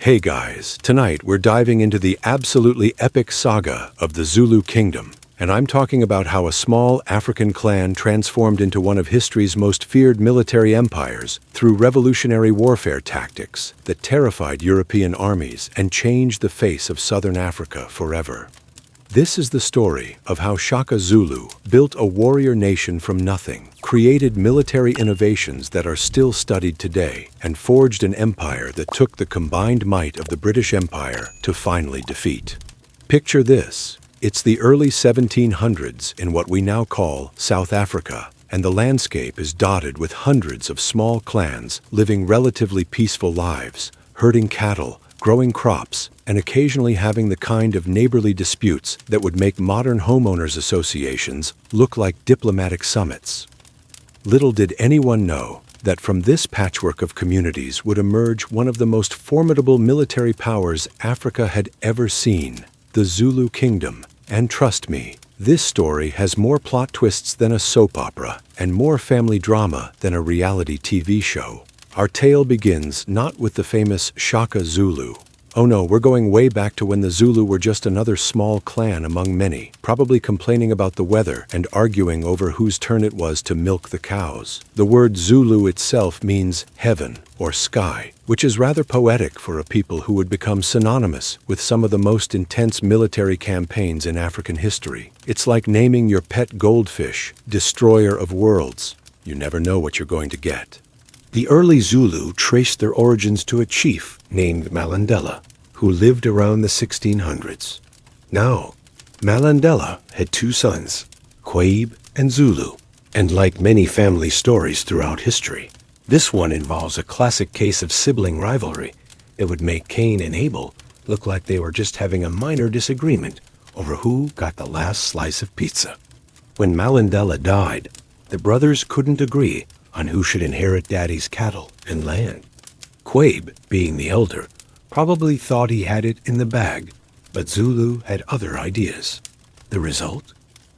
Hey guys, tonight we're diving into the absolutely epic saga of the Zulu Kingdom, and I'm talking about how a small African clan transformed into one of history's most feared military empires through revolutionary warfare tactics that terrified European armies and changed the face of southern Africa forever. This is the story of how Shaka Zulu built a warrior nation from nothing, created military innovations that are still studied today, and forged an empire that took the combined might of the British Empire to finally defeat. Picture this. It's the early 1700s in what we now call South Africa, and the landscape is dotted with hundreds of small clans living relatively peaceful lives, herding cattle, growing crops, and occasionally having the kind of neighborly disputes that would make modern homeowners associations look like diplomatic summits. Little did anyone know that from this patchwork of communities would emerge one of the most formidable military powers Africa had ever seen, the Zulu Kingdom. And trust me, this story has more plot twists than a soap opera and more family drama than a reality TV show. Our tale begins not with the famous Shaka Zulu. Oh no, we're going way back to when the Zulu were just another small clan among many, probably complaining about the weather and arguing over whose turn it was to milk the cows. The word Zulu itself means heaven or sky, which is rather poetic for a people who would become synonymous with some of the most intense military campaigns in African history. It's like naming your pet goldfish, Destroyer of Worlds. You never know what you're going to get. The early Zulu traced their origins to a chief named Malandela, who lived around the 1600s. Now, Malandela had two sons, Quabe and Zulu, and like many family stories throughout history, this one involves a classic case of sibling rivalry that would make Cain and Abel look like they were just having a minor disagreement over who got the last slice of pizza. When Malandela died, the brothers couldn't agree on who should inherit Daddy's cattle and land. Quabe, being the elder, probably thought he had it in the bag, but Zulu had other ideas. The result?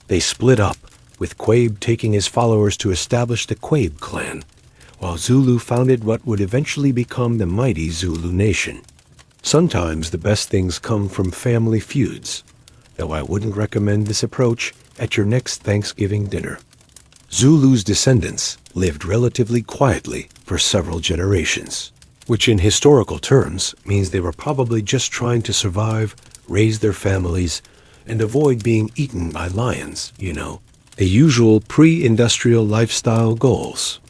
They split up, with Quabe taking his followers to establish the Quabe clan, while Zulu founded what would eventually become the mighty Zulu nation. Sometimes the best things come from family feuds, though I wouldn't recommend this approach at your next Thanksgiving dinner. Zulu's descendants lived relatively quietly for several generations, which in historical terms means they were probably just trying to survive, raise their families, and avoid being eaten by lions, the usual pre-industrial lifestyle goals.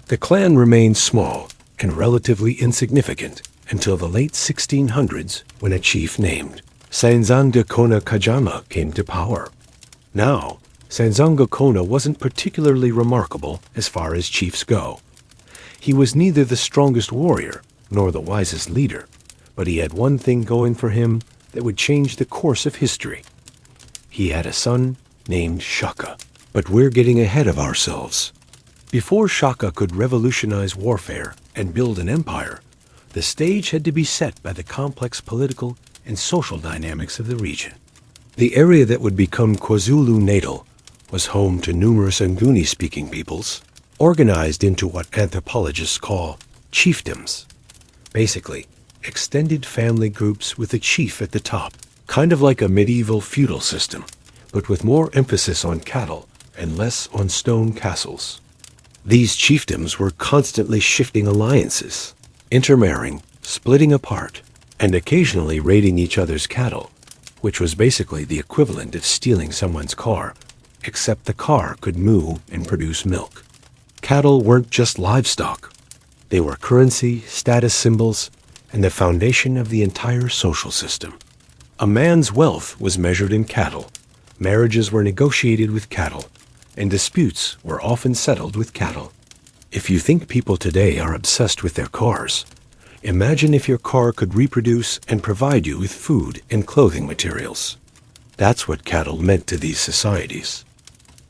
The clan remained small and relatively insignificant until the late 1600s when a chief named Sanzanga Kona Kajama came to power. Now, Sanzanga Kona wasn't particularly remarkable as far as chiefs go. He was neither the strongest warrior nor the wisest leader, but he had one thing going for him that would change the course of history. He had a son named Shaka. But we're getting ahead of ourselves. Before Shaka could revolutionize warfare and build an empire, the stage had to be set by the complex political and social dynamics of the region. The area that would become KwaZulu-Natal was home to numerous Nguni-speaking peoples, organized into what anthropologists call chiefdoms. Basically, extended family groups with a chief at the top, kind of like a medieval feudal system, but with more emphasis on cattle and less on stone castles. These chiefdoms were constantly shifting alliances, intermarrying, splitting apart, and occasionally raiding each other's cattle, which was basically the equivalent of stealing someone's car, except the car could moo and produce milk. Cattle weren't just livestock. They were currency, status symbols, and the foundation of the entire social system. A man's wealth was measured in cattle, marriages were negotiated with cattle, and disputes were often settled with cattle. If you think people today are obsessed with their cars, imagine if your car could reproduce and provide you with food and clothing materials. That's what cattle meant to these societies.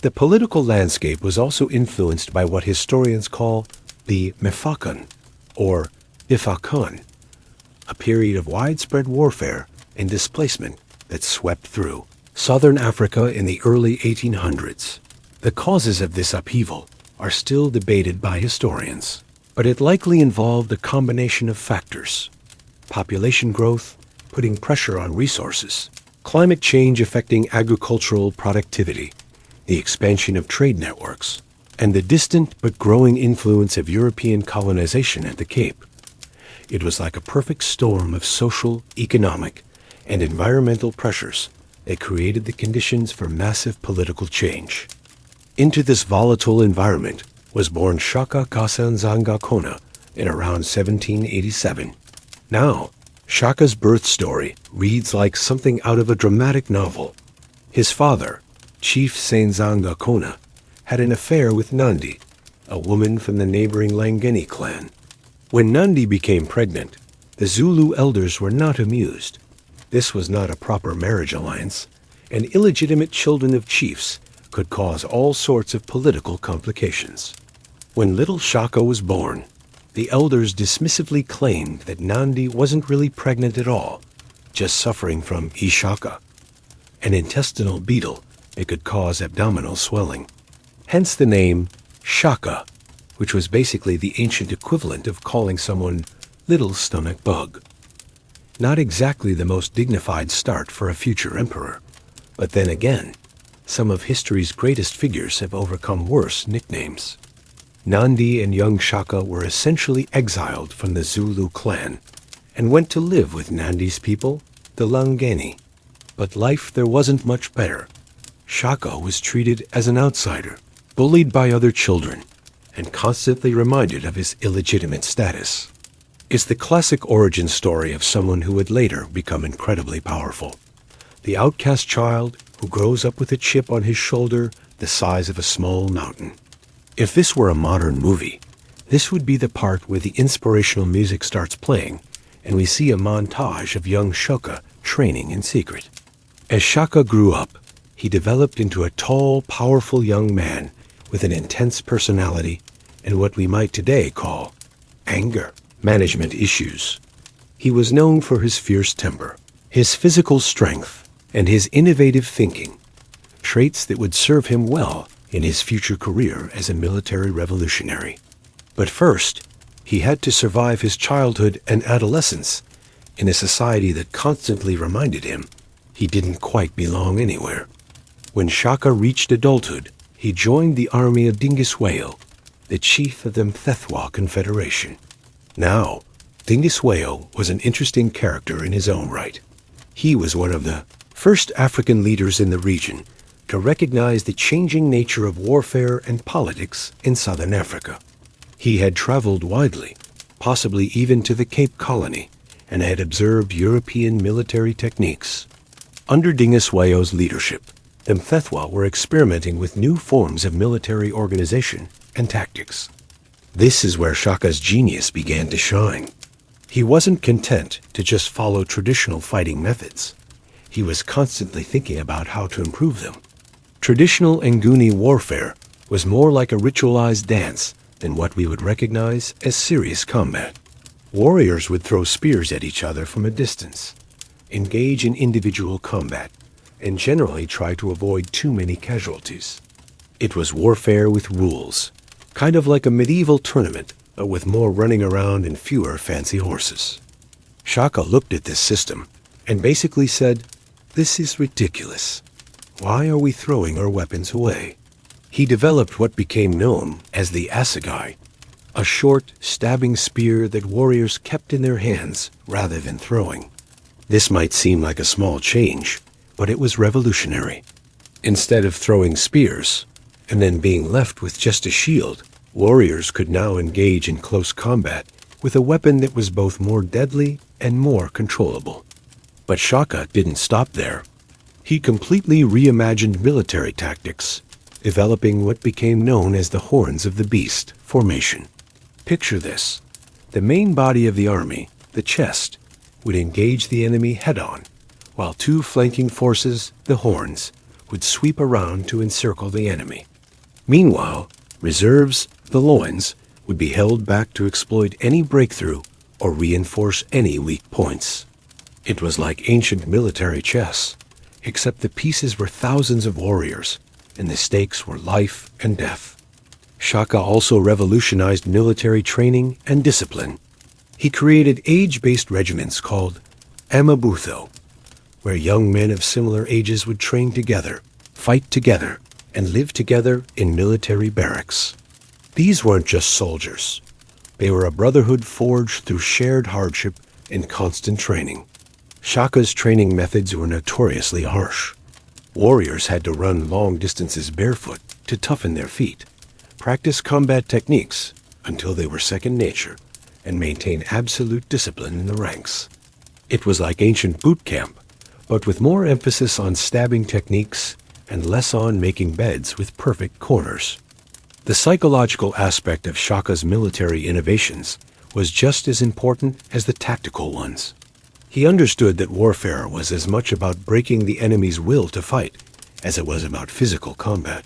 The political landscape was also influenced by what historians call the Mefakan, or Ifakan, a period of widespread warfare and displacement that swept through southern Africa in the early 1800s. The causes of this upheaval are still debated by historians, but it likely involved a combination of factors. population growth putting pressure on resources, climate change affecting agricultural productivity, the expansion of trade networks, and the distant but growing influence of European colonization at the Cape. It was like a perfect storm of social, economic, and environmental pressures that created the conditions for massive political change. Into this volatile environment was born Shaka Zulu in around 1787. Now, Shaka's birth story reads like something out of a dramatic novel. His father, Chief Senzanga Kona, had an affair with Nandi, a woman from the neighboring Langeni clan. When Nandi became pregnant, the Zulu elders were not amused. This was not a proper marriage alliance, and illegitimate children of chiefs could cause all sorts of political complications. When little Shaka was born, the elders dismissively claimed that Nandi wasn't really pregnant at all, just suffering from Ishaka, an intestinal beetle that could cause abdominal swelling. Hence the name Shaka, which was basically the ancient equivalent of calling someone little stomach bug. Not exactly the most dignified start for a future emperor, but then again, some of history's greatest figures have overcome worse nicknames. Nandi and young Shaka were essentially exiled from the Zulu clan and went to live with Nandi's people, the Langeni. But life there wasn't much better. Shaka was treated as an outsider, bullied by other children, and constantly reminded of his illegitimate status. It's the classic origin story of someone who would later become incredibly powerful. The outcast child who grows up with a chip on his shoulder the size of a small mountain. If this were a modern movie, this would be the part where the inspirational music starts playing and we see a montage of young Shaka training in secret. As Shaka grew up, he developed into a tall, powerful young man with an intense personality and what we might today call anger management issues. He was known for his fierce temper, his physical strength, and his innovative thinking, traits that would serve him well in his future career as a military revolutionary. But first, he had to survive his childhood and adolescence in a society that constantly reminded him he didn't quite belong anywhere. When Shaka reached adulthood, he joined the army of Dingiswayo, the chief of the Mthethwa Confederation. Now, Dingiswayo was an interesting character in his own right. He was one of the first African leaders in the region to recognize the changing nature of warfare and politics in southern Africa. He had traveled widely, possibly even to the Cape Colony, and had observed European military techniques. Under Dingiswayo's leadership, the Mthethwa were experimenting with new forms of military organization and tactics. This is where Shaka's genius began to shine. He wasn't content to just follow traditional fighting methods. He was constantly thinking about how to improve them. Traditional Nguni warfare was more like a ritualized dance than what we would recognize as serious combat. Warriors would throw spears at each other from a distance, engage in individual combat, and generally try to avoid too many casualties. It was warfare with rules, kind of like a medieval tournament, but with more running around and fewer fancy horses. Shaka looked at this system and basically said, "This is ridiculous. Why are we throwing our weapons away?" He developed what became known as the assegai, a short, stabbing spear that warriors kept in their hands rather than throwing. This might seem like a small change, but it was revolutionary. Instead of throwing spears and then being left with just a shield, warriors could now engage in close combat with a weapon that was both more deadly and more controllable. But Shaka didn't stop there. He completely reimagined military tactics, developing what became known as the Horns of the Beast formation. Picture this. The main body of the army, the chest, would engage the enemy head-on, while two flanking forces, the horns, would sweep around to encircle the enemy. Meanwhile, reserves, the loins, would be held back to exploit any breakthrough or reinforce any weak points. It was like ancient military chess, except the pieces were thousands of warriors, and the stakes were life and death. Shaka also revolutionized military training and discipline. He created age-based regiments called Amabutho, where young men of similar ages would train together, fight together, and live together in military barracks. These weren't just soldiers. They were a brotherhood forged through shared hardship and constant training. Shaka's training methods were notoriously harsh. Warriors had to run long distances barefoot to toughen their feet, practice combat techniques until they were second nature, and maintain absolute discipline in the ranks. It was like ancient boot camp, but with more emphasis on stabbing techniques and less on making beds with perfect corners. The psychological aspect of Shaka's military innovations was just as important as the tactical ones. He understood that warfare was as much about breaking the enemy's will to fight as it was about physical combat.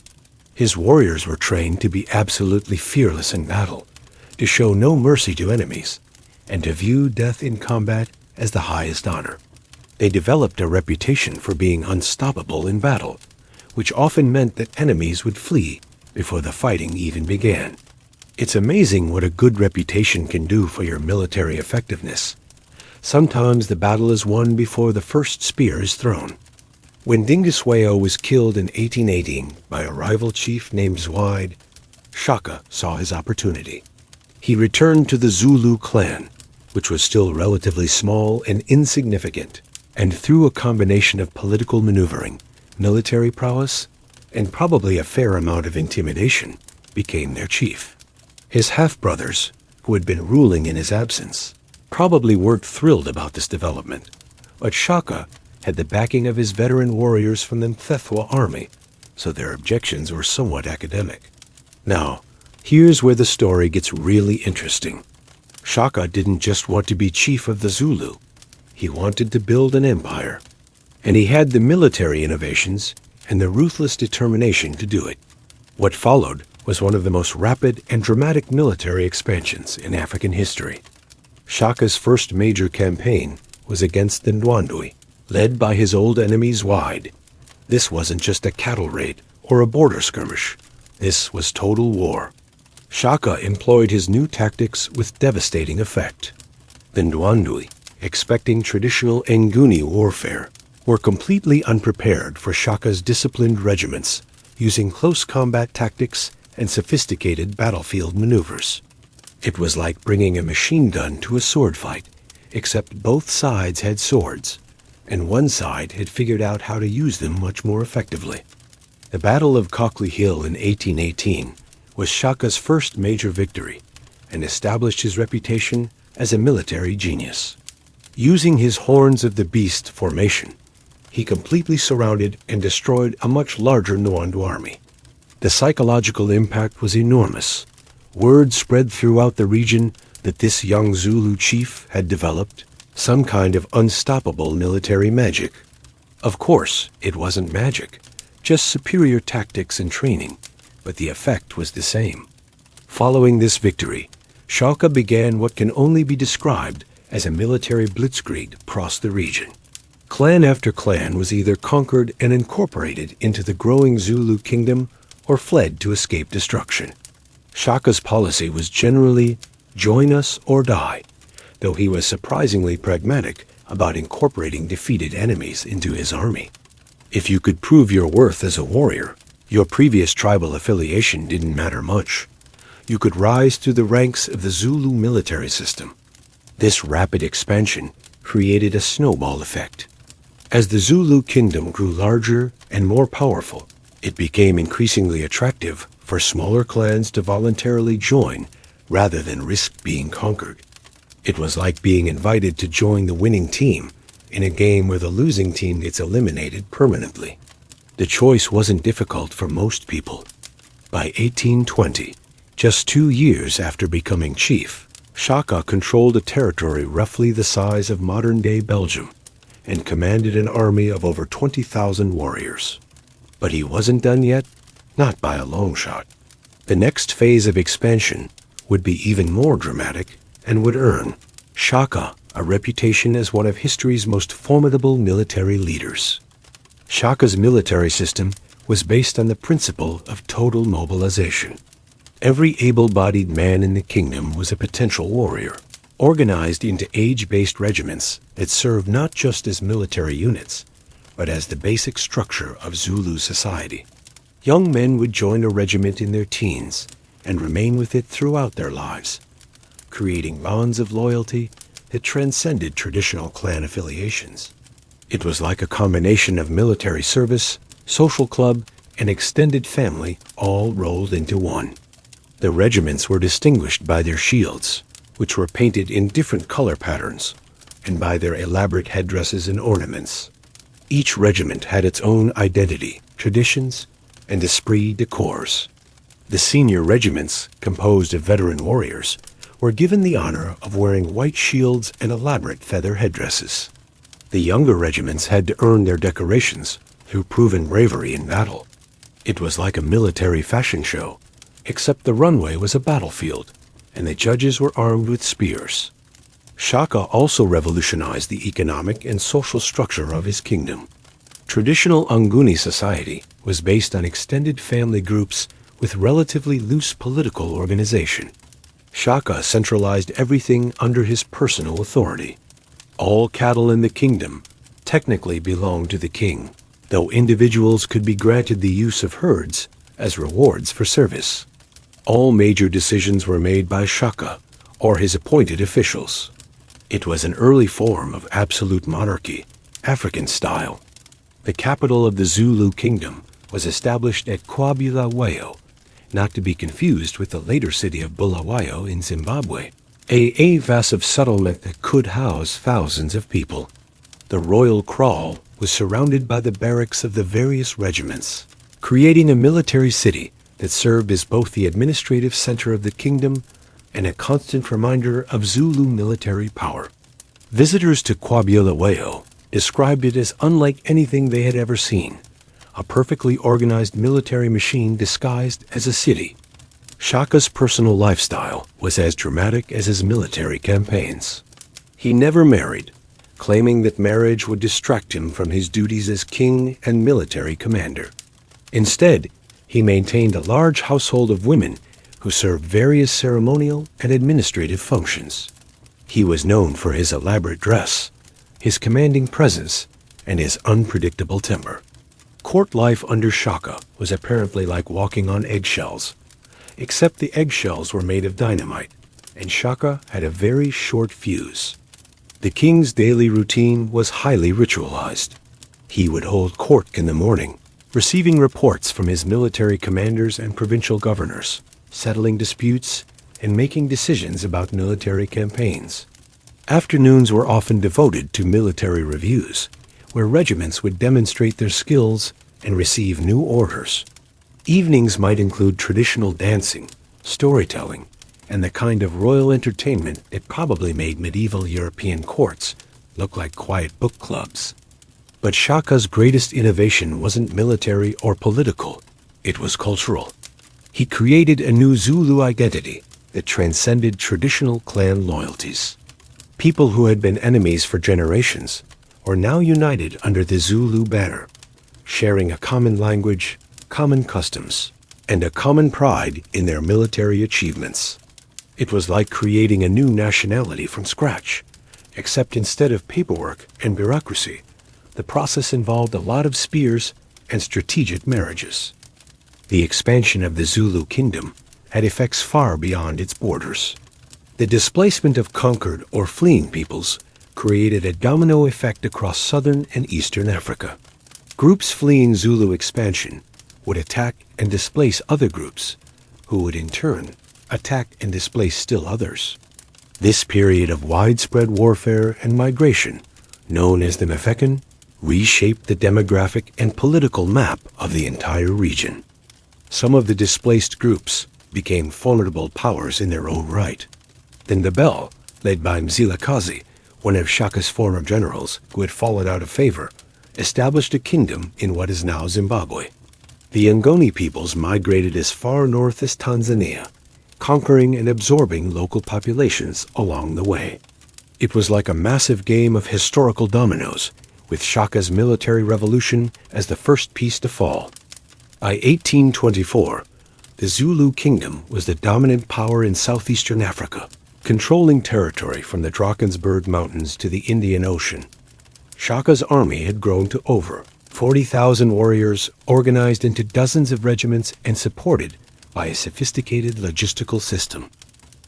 His warriors were trained to be absolutely fearless in battle, to show no mercy to enemies, and to view death in combat as the highest honor. They developed a reputation for being unstoppable in battle, which often meant that enemies would flee before the fighting even began. It's amazing what a good reputation can do for your military effectiveness. Sometimes the battle is won before the first spear is thrown. When Dingiswayo was killed in 1818 by a rival chief named Zwide, Shaka saw his opportunity. He returned to the Zulu clan, which was still relatively small and insignificant, and through a combination of political maneuvering, military prowess, and probably a fair amount of intimidation, became their chief. His half-brothers, who had been ruling in his absence, probably weren't thrilled about this development, but Shaka had the backing of his veteran warriors from the Mthethwa army, so their objections were somewhat academic. Now, here's where the story gets really interesting. Shaka didn't just want to be chief of the Zulu. He wanted to build an empire, and he had the military innovations and the ruthless determination to do it. What followed was one of the most rapid and dramatic military expansions in African history. Shaka's first major campaign was against the Ndwandwe, led by his old enemy Zwide. This wasn't just a cattle raid or a border skirmish. This was total war. Shaka employed his new tactics with devastating effect. The Ndwandwe, expecting traditional Nguni warfare, were completely unprepared for Shaka's disciplined regiments, using close combat tactics and sophisticated battlefield maneuvers. It was like bringing a machine gun to a sword fight, except both sides had swords, and one side had figured out how to use them much more effectively. The Battle of Cockley Hill in 1818 was Shaka's first major victory and established his reputation as a military genius. Using his Horns of the Beast formation, he completely surrounded and destroyed a much larger Ndwandwe army. The psychological impact was enormous. Word spread throughout the region that this young Zulu chief had developed some kind of unstoppable military magic. Of course, it wasn't magic, just superior tactics and training, but the effect was the same. Following this victory, Shaka began what can only be described as a military blitzkrieg across the region. Clan after clan was either conquered and incorporated into the growing Zulu kingdom or fled to escape destruction. Shaka's policy was generally join us or die, though he was surprisingly pragmatic about incorporating defeated enemies into his army. If you could prove your worth as a warrior, your previous tribal affiliation didn't matter much. You could rise through the ranks of the Zulu military system. This rapid expansion created a snowball effect. As the Zulu kingdom grew larger and more powerful, it became increasingly attractive for smaller clans to voluntarily join rather than risk being conquered. It was like being invited to join the winning team in a game where the losing team gets eliminated permanently. The choice wasn't difficult for most people. By 1820, just 2 years after becoming chief, Shaka controlled a territory roughly the size of modern-day Belgium and commanded an army of over 20,000 warriors. But he wasn't done yet, not by a long shot. The next phase of expansion would be even more dramatic and would earn Shaka a reputation as one of history's most formidable military leaders. Shaka's military system was based on the principle of total mobilization. Every able-bodied man in the kingdom was a potential warrior. organized into age-based regiments that served not just as military units, but as the basic structure of Zulu society. Young men would join a regiment in their teens and remain with it throughout their lives, creating bonds of loyalty that transcended traditional clan affiliations. It was like a combination of military service, social club, and extended family all rolled into one. The regiments were distinguished by their shields, which were painted in different color patterns, and by their elaborate headdresses and ornaments. Each regiment had its own identity, traditions, and esprit de corps. The senior regiments, composed of veteran warriors, were given the honor of wearing white shields and elaborate feather headdresses. The younger regiments had to earn their decorations through proven bravery in battle. It was like a military fashion show, except the runway was a battlefield, and the judges were armed with spears. Shaka also revolutionized the economic and social structure of his kingdom. Traditional Nguni society was based on extended family groups with relatively loose political organization. Shaka centralized everything under his personal authority. All cattle in the kingdom technically belonged to the king, though individuals could be granted the use of herds as rewards for service. All major decisions were made by Shaka or his appointed officials. It was an early form of absolute monarchy, African style. The capital of the Zulu Kingdom was established at Bulawayo, not to be confused with the later city of Bulawayo in Zimbabwe, a vast settlement that could house thousands of people. The royal kraal was surrounded by the barracks of the various regiments, creating a military city that served as both the administrative center of the kingdom and a constant reminder of Zulu military power. Visitors to Bulawayo described it as unlike anything they had ever seen, a perfectly organized military machine disguised as a city. Shaka's personal lifestyle was as dramatic as his military campaigns. He never married, claiming that marriage would distract him from his duties as king and military commander. Instead, he maintained a large household of women who served various ceremonial and administrative functions. He was known for his elaborate dress, his commanding presence, and his unpredictable temper. Court life under Shaka was apparently like walking on eggshells, except the eggshells were made of dynamite, and Shaka had a very short fuse. The king's daily routine was highly ritualized. He would hold court in the morning, receiving reports from his military commanders and provincial governors, settling disputes, and making decisions about military campaigns. Afternoons were often devoted to military reviews, where regiments would demonstrate their skills and receive new orders. Evenings might include traditional dancing, storytelling, and the kind of royal entertainment that probably made medieval European courts look like quiet book clubs. But Shaka's greatest innovation wasn't military or political, it was cultural. He created a new Zulu identity that transcended traditional clan loyalties. People who had been enemies for generations were now united under the Zulu banner, sharing a common language, common customs, and a common pride in their military achievements. It was like creating a new nationality from scratch, except instead of paperwork and bureaucracy, the process involved a lot of spears and strategic marriages. The expansion of the Zulu Kingdom had effects far beyond its borders. The displacement of conquered or fleeing peoples created a domino effect across southern and eastern Africa. Groups fleeing Zulu expansion would attack and displace other groups, who would in turn attack and displace still others. This period of widespread warfare and migration, known as the Mafekan, reshaped the demographic and political map of the entire region. Some of the displaced groups became formidable powers in their own right. Then the Bell, led by Mzilikazi, one of Shaka's former generals who had fallen out of favor, established a kingdom in what is now Zimbabwe. The Ngoni peoples migrated as far north as Tanzania, conquering and absorbing local populations along the way. It was like a massive game of historical dominoes, with Shaka's military revolution as the first piece to fall. By 1824, the Zulu Kingdom was the dominant power in southeastern Africa, controlling territory from the Drakensberg Mountains to the Indian Ocean. Shaka's army had grown to over 40,000 warriors, organized into dozens of regiments and supported by a sophisticated logistical system.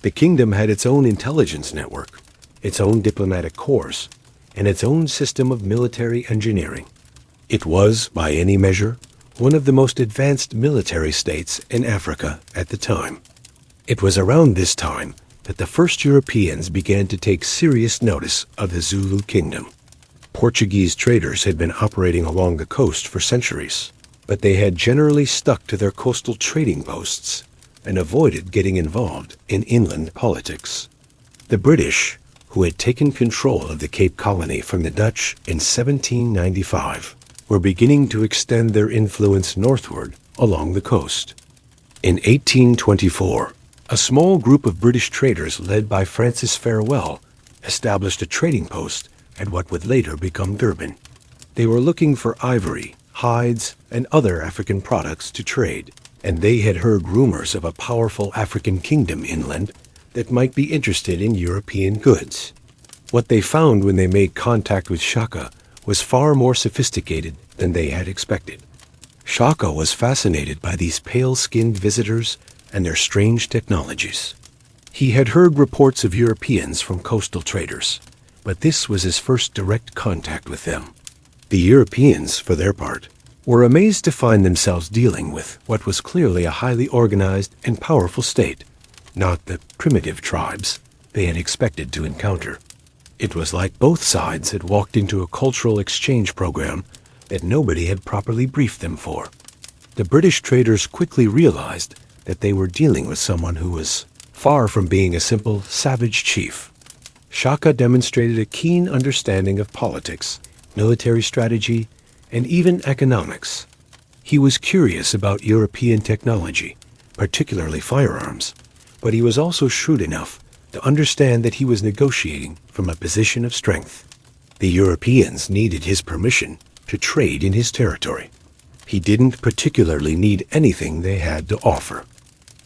The kingdom had its own intelligence network, its own diplomatic corps, and its own system of military engineering. It was, by any measure, one of the most advanced military states in Africa at the time. It was around this time that the first Europeans began to take serious notice of the Zulu Kingdom. Portuguese traders had been operating along the coast for centuries, but they had generally stuck to their coastal trading posts and avoided getting involved in inland politics. The British, who had taken control of the Cape Colony from the Dutch in 1795, were beginning to extend their influence northward along the coast. In 1824, a small group of British traders led by Francis Farewell established a trading post at what would later become Durban. They were looking for ivory, hides, and other African products to trade, and they had heard rumors of a powerful African kingdom inland that might be interested in European goods. What they found when they made contact with Shaka was far more sophisticated than they had expected. Shaka was fascinated by these pale-skinned visitors and their strange technologies. He had heard reports of Europeans from coastal traders, but this was his first direct contact with them. The Europeans, for their part, were amazed to find themselves dealing with what was clearly a highly organized and powerful state, not the primitive tribes they had expected to encounter. It was like both sides had walked into a cultural exchange program that nobody had properly briefed them for. The British traders quickly realized that they were dealing with someone who was far from being a simple savage chief. Shaka demonstrated a keen understanding of politics, military strategy, and even economics. He was curious about European technology, particularly firearms, but he was also shrewd enough to understand that he was negotiating from a position of strength. The Europeans needed his permission to trade in his territory. He didn't particularly need anything they had to offer.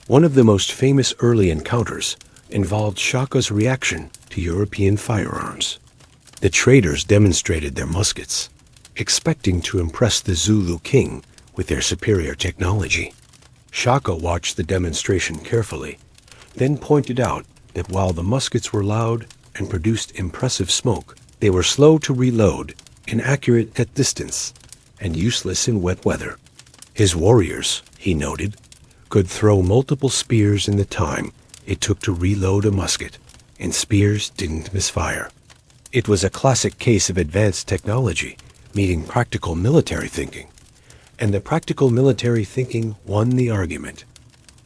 One of the most famous early encounters involved Shaka's reaction to European firearms. The traders demonstrated their muskets, expecting to impress the Zulu king with their superior technology. Shaka watched the demonstration carefully, then pointed out that while the muskets were loud and produced impressive smoke, they were slow to reload, inaccurate at distance, and useless in wet weather. His warriors, he noted, could throw multiple spears in the time it took to reload a musket, and spears didn't misfire. It was a classic case of advanced technology meeting practical military thinking, and the practical military thinking won the argument.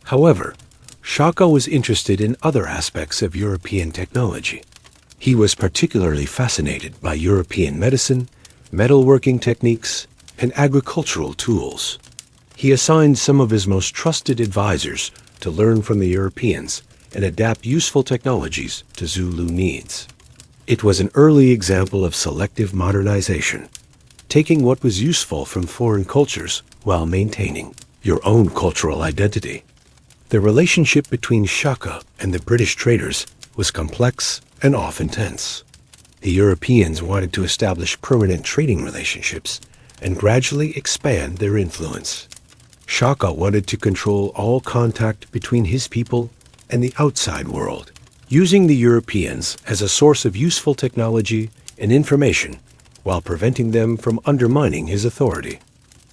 However, Shaka was interested in other aspects of European technology. He was particularly fascinated by European medicine, metalworking techniques, and agricultural tools. He assigned some of his most trusted advisors to learn from the Europeans and adapt useful technologies to Zulu needs. It was an early example of selective modernization, taking what was useful from foreign cultures while maintaining your own cultural identity. The relationship between Shaka and the British traders was complex and often tense. The Europeans wanted to establish permanent trading relationships and gradually expand their influence. Shaka wanted to control all contact between his people and the outside world, using the Europeans as a source of useful technology and information while preventing them from undermining his authority.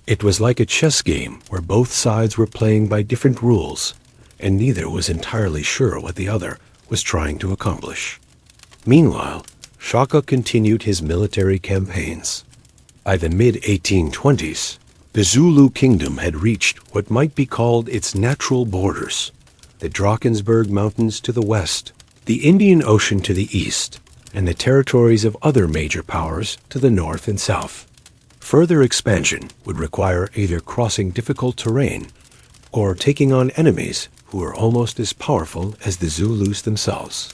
It was like a chess game where both sides were playing by different rules, and neither was entirely sure what the other was trying to accomplish. Meanwhile, Shaka continued his military campaigns. By the mid-1820s, the Zulu Kingdom had reached what might be called its natural borders: the Drakensberg Mountains to the west, the Indian Ocean to the east, and the territories of other major powers to the north and south. Further expansion would require either crossing difficult terrain or taking on enemies who were almost as powerful as the Zulus themselves.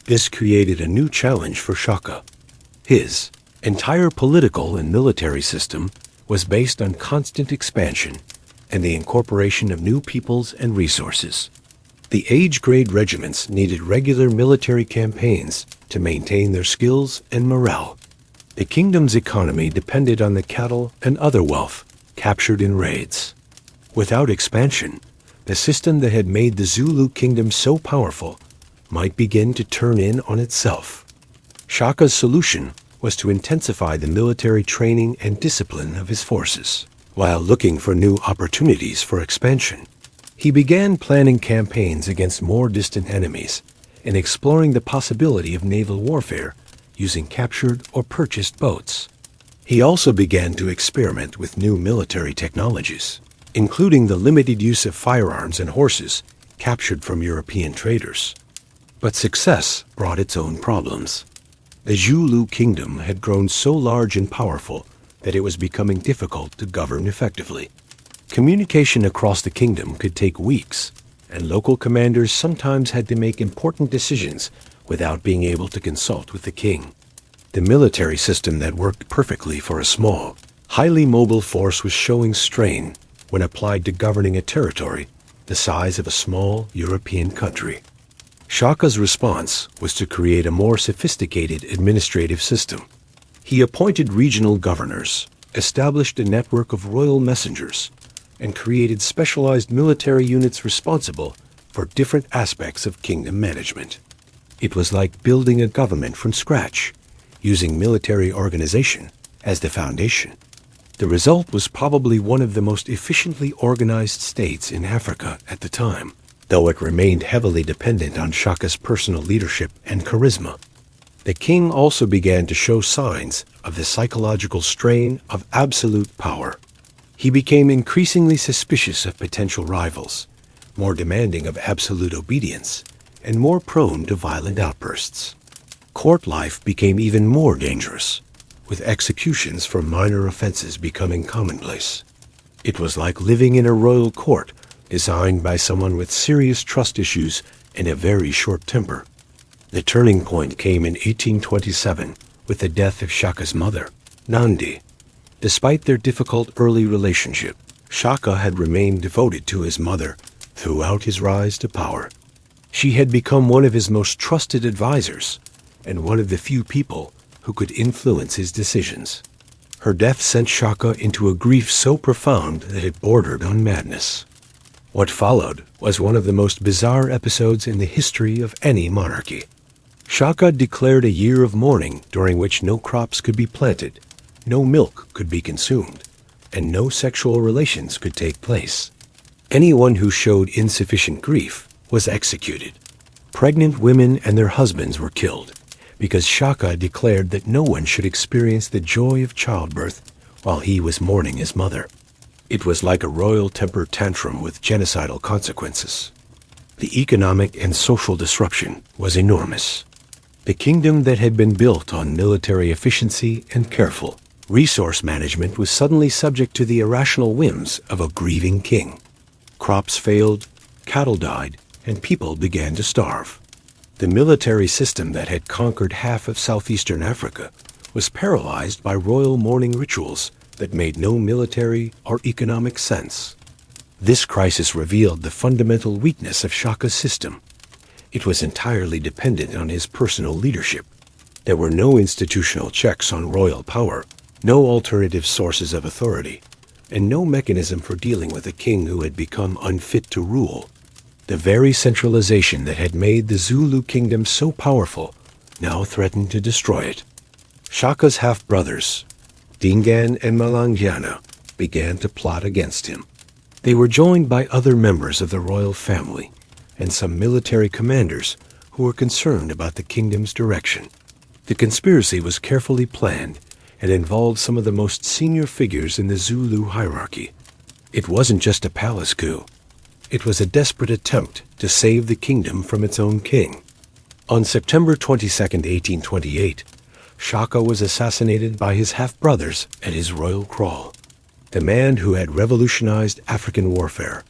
This created a new challenge for Shaka. His entire political and military system was based on constant expansion and the incorporation of new peoples and resources. The age-grade regiments needed regular military campaigns to maintain their skills and morale. The kingdom's economy depended on the cattle and other wealth captured in raids. Without expansion, the system that had made the Zulu kingdom so powerful might begin to turn in on itself. Shaka's solution was to intensify the military training and discipline of his forces, while looking for new opportunities for expansion. He began planning campaigns against more distant enemies and exploring the possibility of naval warfare using captured or purchased boats. He also began to experiment with new military technologies, including the limited use of firearms and horses captured from European traders. But success brought its own problems. The Zulu kingdom had grown so large and powerful that it was becoming difficult to govern effectively. Communication across the kingdom could take weeks, and local commanders sometimes had to make important decisions without being able to consult with the king. The military system that worked perfectly for a small, highly mobile force was showing strain when applied to governing a territory the size of a small European country. Shaka's response was to create a more sophisticated administrative system. He appointed regional governors, established a network of royal messengers, and created specialized military units responsible for different aspects of kingdom management. It was like building a government from scratch, using military organization as the foundation. The result was probably one of the most efficiently organized states in Africa at the time, though it remained heavily dependent on Shaka's personal leadership and charisma. The king also began to show signs of the psychological strain of absolute power. He became increasingly suspicious of potential rivals, more demanding of absolute obedience, and more prone to violent outbursts. Court life became even more dangerous, with executions for minor offenses becoming commonplace. It was like living in a royal court designed by someone with serious trust issues and a very short temper. The turning point came in 1827 with the death of Shaka's mother, Nandi. Despite their difficult early relationship, Shaka had remained devoted to his mother throughout his rise to power. She had become one of his most trusted advisors and one of the few people who could influence his decisions. Her death sent Shaka into a grief so profound that it bordered on madness. What followed was one of the most bizarre episodes in the history of any monarchy. Shaka declared a year of mourning during which no crops could be planted, no milk could be consumed, and no sexual relations could take place. Anyone who showed insufficient grief was executed. Pregnant women and their husbands were killed because Shaka declared that no one should experience the joy of childbirth while he was mourning his mother. It was like a royal temper tantrum with genocidal consequences. The economic and social disruption was enormous. The kingdom that had been built on military efficiency and careful resource management was suddenly subject to the irrational whims of a grieving king. Crops failed, cattle died, and people began to starve. The military system that had conquered half of southeastern Africa was paralyzed by royal mourning rituals that made no military or economic sense. This crisis revealed the fundamental weakness of Shaka's system. It was entirely dependent on his personal leadership. There were no institutional checks on royal power, no alternative sources of authority, and no mechanism for dealing with a king who had become unfit to rule. The very centralization that had made the Zulu kingdom so powerful now threatened to destroy it. Shaka's half-brothers, Dingaan and Malangyana, began to plot against him. They were joined by other members of the royal family and some military commanders who were concerned about the kingdom's direction. The conspiracy was carefully planned and involved some of the most senior figures in the Zulu hierarchy. It wasn't just a palace coup. It was a desperate attempt to save the kingdom from its own king. On September 22, 1828, Shaka was assassinated by his half-brothers at his royal kraal. The man who had revolutionized African warfare,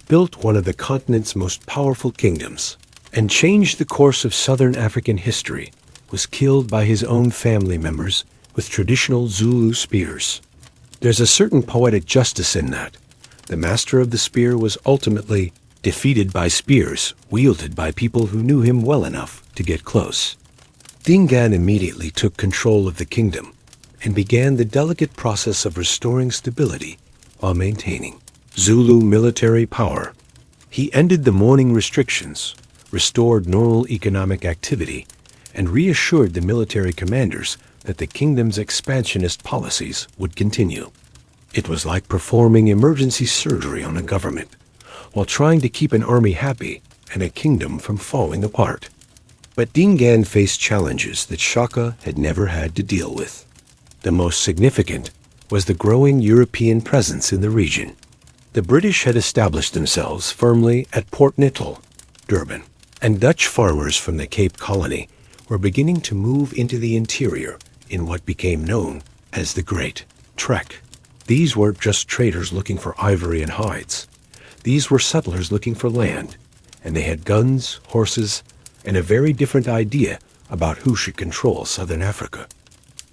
built one of the continent's most powerful kingdoms, and changed the course of southern African history, was killed by his own family members with traditional Zulu spears. There's a certain poetic justice in that. The master of the spear was ultimately defeated by spears wielded by people who knew him well enough to get close. Dingaan immediately took control of the kingdom and began the delicate process of restoring stability while maintaining Zulu military power. He ended the mourning restrictions, restored normal economic activity, and reassured the military commanders that the kingdom's expansionist policies would continue. It was like performing emergency surgery on a government, while trying to keep an army happy and a kingdom from falling apart. But Dingaan faced challenges that Shaka had never had to deal with. The most significant was the growing European presence in the region. The British had established themselves firmly at Port Natal, Durban, and Dutch farmers from the Cape Colony were beginning to move into the interior in what became known as the Great Trek. These weren't just traders looking for ivory and hides. These were settlers looking for land, and they had guns, horses, and a very different idea about who should control southern Africa.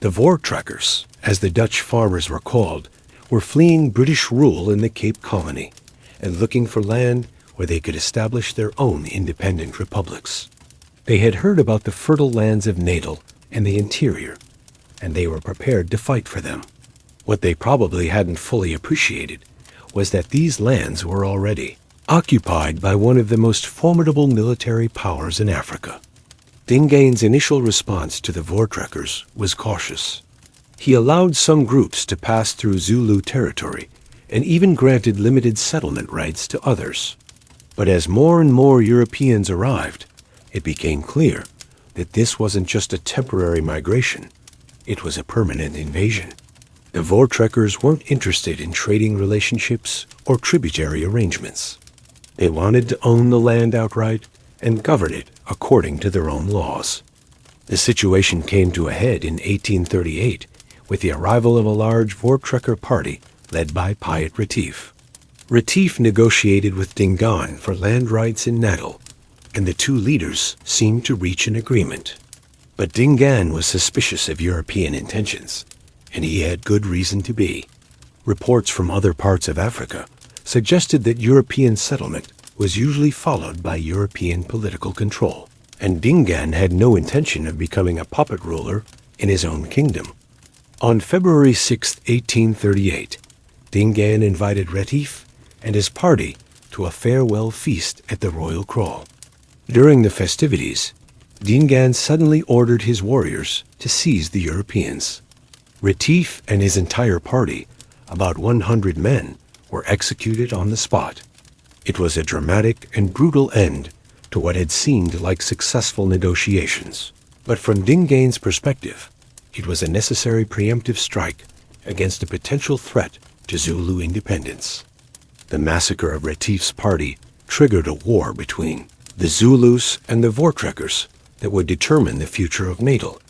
The Voortrekkers, as the Dutch farmers were called, were fleeing British rule in the Cape Colony and looking for land where they could establish their own independent republics. They had heard about the fertile lands of Natal and the interior, and they were prepared to fight for them. What they probably hadn't fully appreciated was that these lands were already occupied by one of the most formidable military powers in Africa. Dingaan's initial response to the Voortrekkers was cautious. He allowed some groups to pass through Zulu territory and even granted limited settlement rights to others. But as more and more Europeans arrived, it became clear that this wasn't just a temporary migration, it was a permanent invasion. The Voortrekkers weren't interested in trading relationships or tributary arrangements. They wanted to own the land outright and govern it according to their own laws. The situation came to a head in 1838 with the arrival of a large Voortrekker party led by Piet Retief. Retief negotiated with Dingaan for land rights in Natal, and the two leaders seemed to reach an agreement. But Dingaan was suspicious of European intentions, and he had good reason to be. Reports from other parts of Africa suggested that European settlement was usually followed by European political control, and Dingaan had no intention of becoming a puppet ruler in his own kingdom. On February 6, 1838, Dingaan invited Retief and his party to a farewell feast at the royal kraal. During the festivities, Dingaan suddenly ordered his warriors to seize the Europeans. Retief and his entire party, about 100 men, were executed on the spot. It was a dramatic and brutal end to what had seemed like successful negotiations. But from Dingaan's perspective, it was a necessary preemptive strike against a potential threat to Zulu independence. The massacre of Retief's party triggered a war between the Zulus and the Voortrekkers that would determine the future of Natal.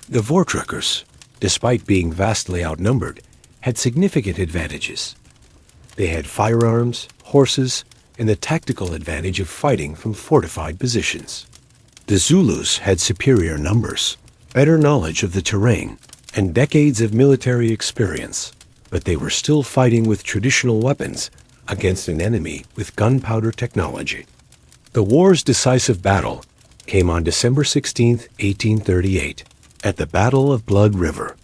The Voortrekkers, despite being vastly outnumbered, had significant advantages. They had firearms, horses, and the tactical advantage of fighting from fortified positions. The Zulus had superior numbers, better knowledge of the terrain, and decades of military experience, but they were still fighting with traditional weapons against an enemy with gunpowder technology. The war's decisive battle came on December 16, 1838, at the Battle of Blood River.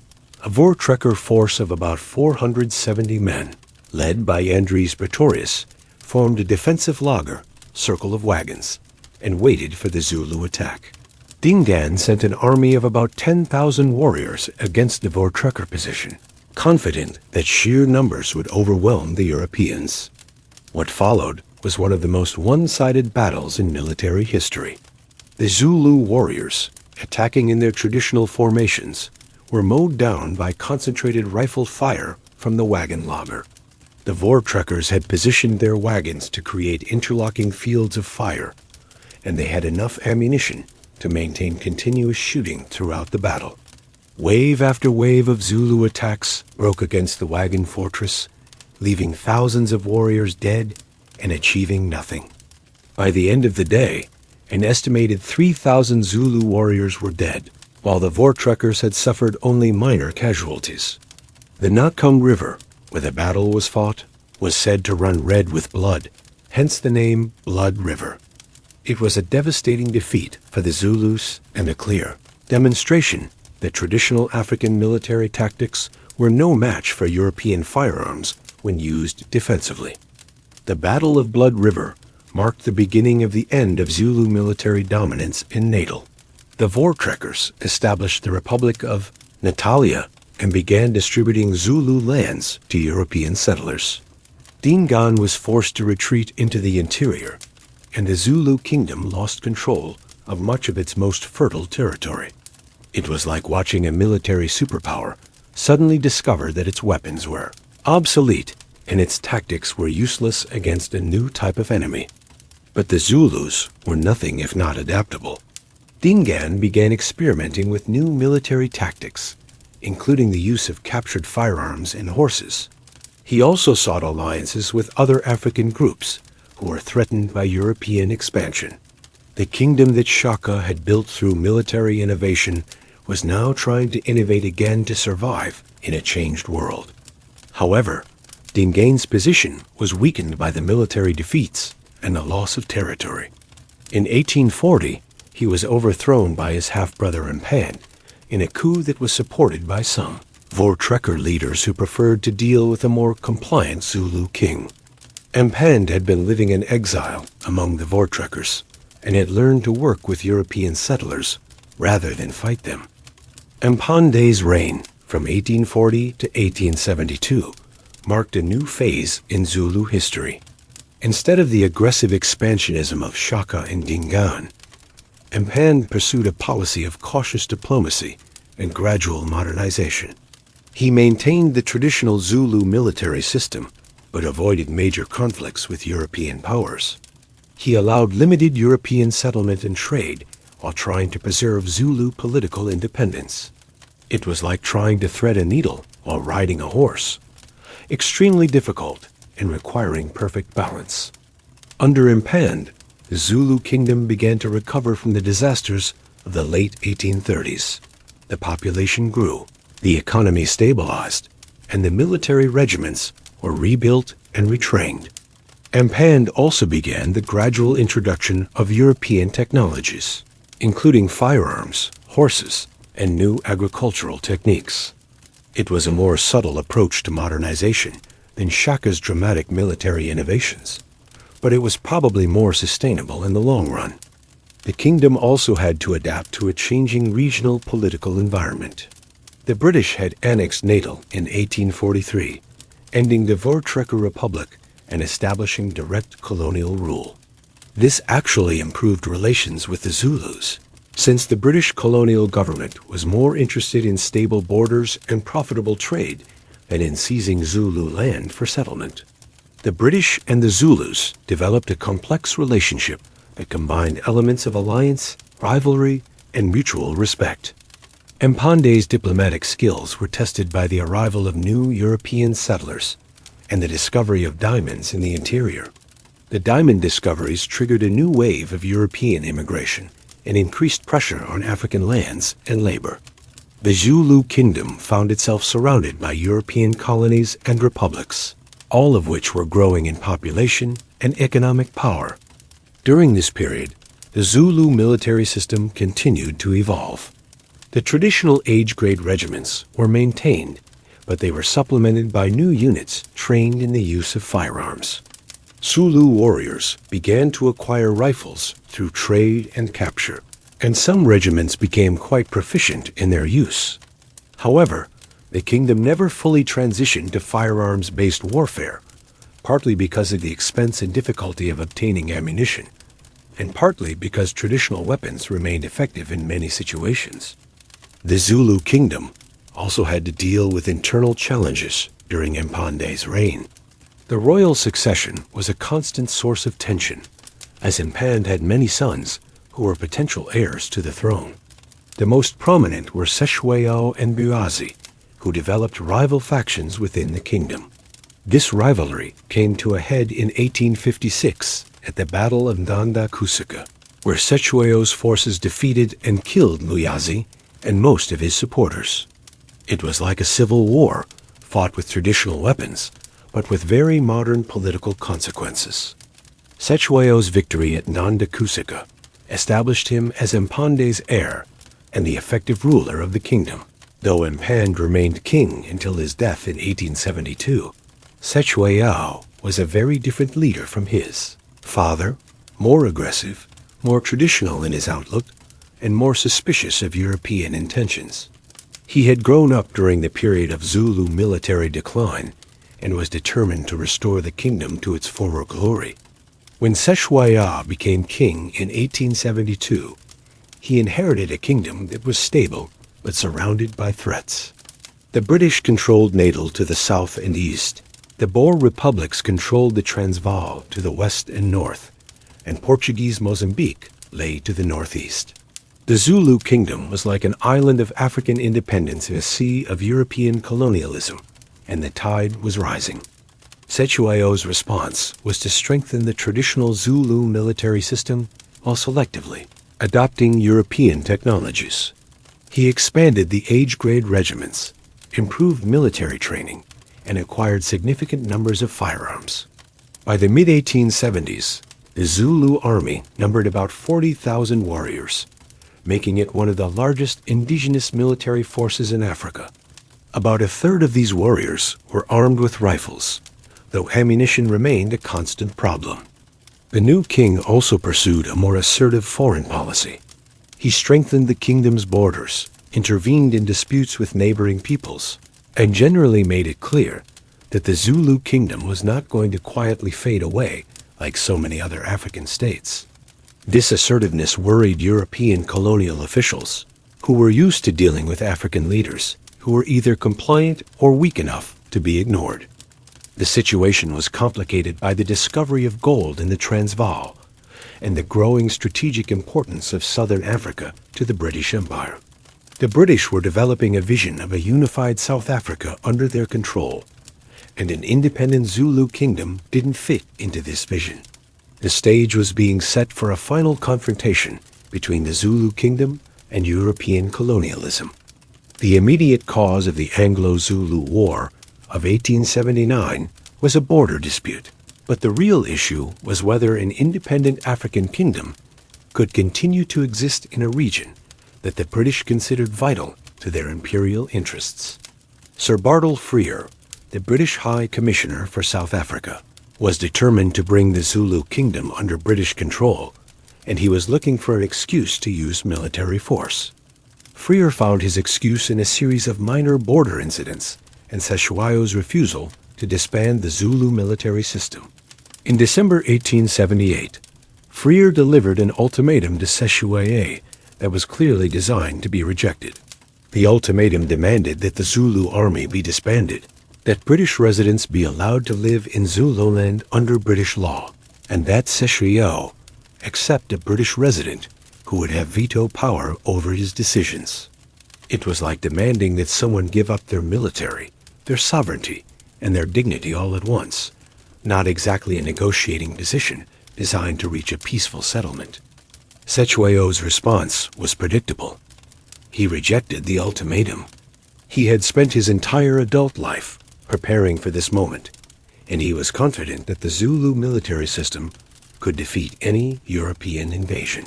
A Voortrekker force of about 470 men, led by Andries Pretorius, formed a defensive laager, circle of wagons, and waited for the Zulu attack. Dingaan sent an army of about 10,000 warriors against the Voortrekker position, confident that sheer numbers would overwhelm the Europeans. What followed was one of the most one-sided battles in military history. The Zulu warriors, attacking in their traditional formations, were mowed down by concentrated rifle fire from the wagon laager. The Voortrekkers had positioned their wagons to create interlocking fields of fire, and they had enough ammunition to maintain continuous shooting throughout the battle. Wave after wave of Zulu attacks broke against the wagon fortress, leaving thousands of warriors dead and achieving nothing. By the end of the day, an estimated 3,000 Zulu warriors were dead, while the Voortrekkers had suffered only minor casualties. The Nakong River, where the battle was fought, was said to run red with blood, hence the name Blood River. It was a devastating defeat for the Zulus and a clear demonstration that traditional African military tactics were no match for European firearms when used defensively. The Battle of Blood River marked the beginning of the end of Zulu military dominance in Natal. The Voortrekkers established the Republic of Natalia and began distributing Zulu lands to European settlers. Dingaan was forced to retreat into the interior, and the Zulu Kingdom lost control of much of its most fertile territory. It was like watching a military superpower suddenly discover that its weapons were obsolete and its tactics were useless against a new type of enemy. But the Zulus were nothing if not adaptable. Dingaan began experimenting with new military tactics, including the use of captured firearms and horses. He also sought alliances with other African groups who were threatened by European expansion. The kingdom that Shaka had built through military innovation was now trying to innovate again to survive in a changed world. However, Dingaan's position was weakened by the military defeats and the loss of territory. In 1840, he was overthrown by his half-brother Mpande in a coup that was supported by some Voortrekker leaders who preferred to deal with a more compliant Zulu king. Mpande had been living in exile among the Voortrekkers and had learned to work with European settlers rather than fight them. Mpande's reign from 1840 to 1872 marked a new phase in Zulu history. Instead of the aggressive expansionism of Shaka and Dingaan, Mpande pursued a policy of cautious diplomacy and gradual modernization. He maintained the traditional Zulu military system, but avoided major conflicts with European powers. He allowed limited European settlement and trade while trying to preserve Zulu political independence. It was like trying to thread a needle while riding a horse, extremely difficult and requiring perfect balance. Under Mpande, the Zulu Kingdom began to recover from the disasters of the late 1830s. The population grew, the economy stabilized, and the military regiments were rebuilt and retrained. Mpande also began the gradual introduction of European technologies, including firearms, horses, and new agricultural techniques. It was a more subtle approach to modernization than Shaka's dramatic military innovations, but it was probably more sustainable in the long run. The kingdom also had to adapt to a changing regional political environment. The British had annexed Natal in 1843, ending the Voortrekker Republic and establishing direct colonial rule. This actually improved relations with the Zulus, since the British colonial government was more interested in stable borders and profitable trade than in seizing Zulu land for settlement. The British and the Zulus developed a complex relationship that combined elements of alliance, rivalry, and mutual respect. Mpande's diplomatic skills were tested by the arrival of new European settlers and the discovery of diamonds in the interior. The diamond discoveries triggered a new wave of European immigration and increased pressure on African lands and labor. The Zulu Kingdom found itself surrounded by European colonies and republics, all of which were growing in population and economic power. During this period, the Zulu military system continued to evolve. The traditional age-grade regiments were maintained, but they were supplemented by new units trained in the use of firearms. Zulu warriors began to acquire rifles through trade and capture, and some regiments became quite proficient in their use. However, the kingdom never fully transitioned to firearms-based warfare, partly because of the expense and difficulty of obtaining ammunition, and partly because traditional weapons remained effective in many situations. The Zulu Kingdom also had to deal with internal challenges during Mpande's reign. The royal succession was a constant source of tension, as Mpande had many sons who were potential heirs to the throne. The most prominent were Seshwao and Buazi, who developed rival factions within the kingdom. This rivalry came to a head in 1856 at the Battle of Ndanda Kusaka, where Seshwao's forces defeated and killed Buazi and most of his supporters. It was like a civil war, fought with traditional weapons, but with very modern political consequences. Cetewayo's victory at Nanda Kusaka established him as Mpande's heir and the effective ruler of the kingdom. Though Mpande remained king until his death in 1872, Cetewayo was a very different leader from his father, more aggressive, more traditional in his outlook, and more suspicious of European intentions. He had grown up during the period of Zulu military decline and was determined to restore the kingdom to its former glory. When Cetewayo became king in 1872, he inherited a kingdom that was stable but surrounded by threats. The British controlled Natal to the south and east. The Boer republics controlled the Transvaal to the west and north, and Portuguese Mozambique lay to the northeast. The Zulu Kingdom was like an island of African independence in a sea of European colonialism, and the tide was rising. Cetewayo's response was to strengthen the traditional Zulu military system while selectively adopting European technologies. He expanded the age-grade regiments, improved military training, and acquired significant numbers of firearms. By the mid-1870s, the Zulu army numbered about 40,000 warriors, making it one of the largest indigenous military forces in Africa. About a third of these warriors were armed with rifles, though ammunition remained a constant problem. The new king also pursued a more assertive foreign policy. He strengthened the kingdom's borders, intervened in disputes with neighboring peoples, and generally made it clear that the Zulu kingdom was not going to quietly fade away like so many other African states. This assertiveness worried European colonial officials, who were used to dealing with African leaders who were either compliant or weak enough to be ignored. The situation was complicated by the discovery of gold in the Transvaal and the growing strategic importance of southern Africa to the British Empire. The British were developing a vision of a unified South Africa under their control, and an independent Zulu kingdom didn't fit into this vision. The stage was being set for a final confrontation between the Zulu kingdom and European colonialism. The immediate cause of the Anglo-Zulu War of 1879 was a border dispute, but the real issue was whether an independent African kingdom could continue to exist in a region that the British considered vital to their imperial interests. Sir Bartle Frere, the British High Commissioner for South Africa, was determined to bring the Zulu kingdom under British control, and he was looking for an excuse to use military force. Frere found his excuse in a series of minor border incidents and Cetewayo's refusal to disband the Zulu military system. In December 1878, Frere delivered an ultimatum to Cetewayo that was clearly designed to be rejected. The ultimatum demanded that the Zulu army be disbanded, that British residents be allowed to live in Zululand under British law, and that Cetewayo accept a British resident who would have veto power over his decisions. It was like demanding that someone give up their military, their sovereignty, and their dignity all at once, not exactly a negotiating position designed to reach a peaceful settlement. Cetewayo's response was predictable. He rejected the ultimatum. He had spent his entire adult life preparing for this moment, and he was confident that the Zulu military system could defeat any European invasion.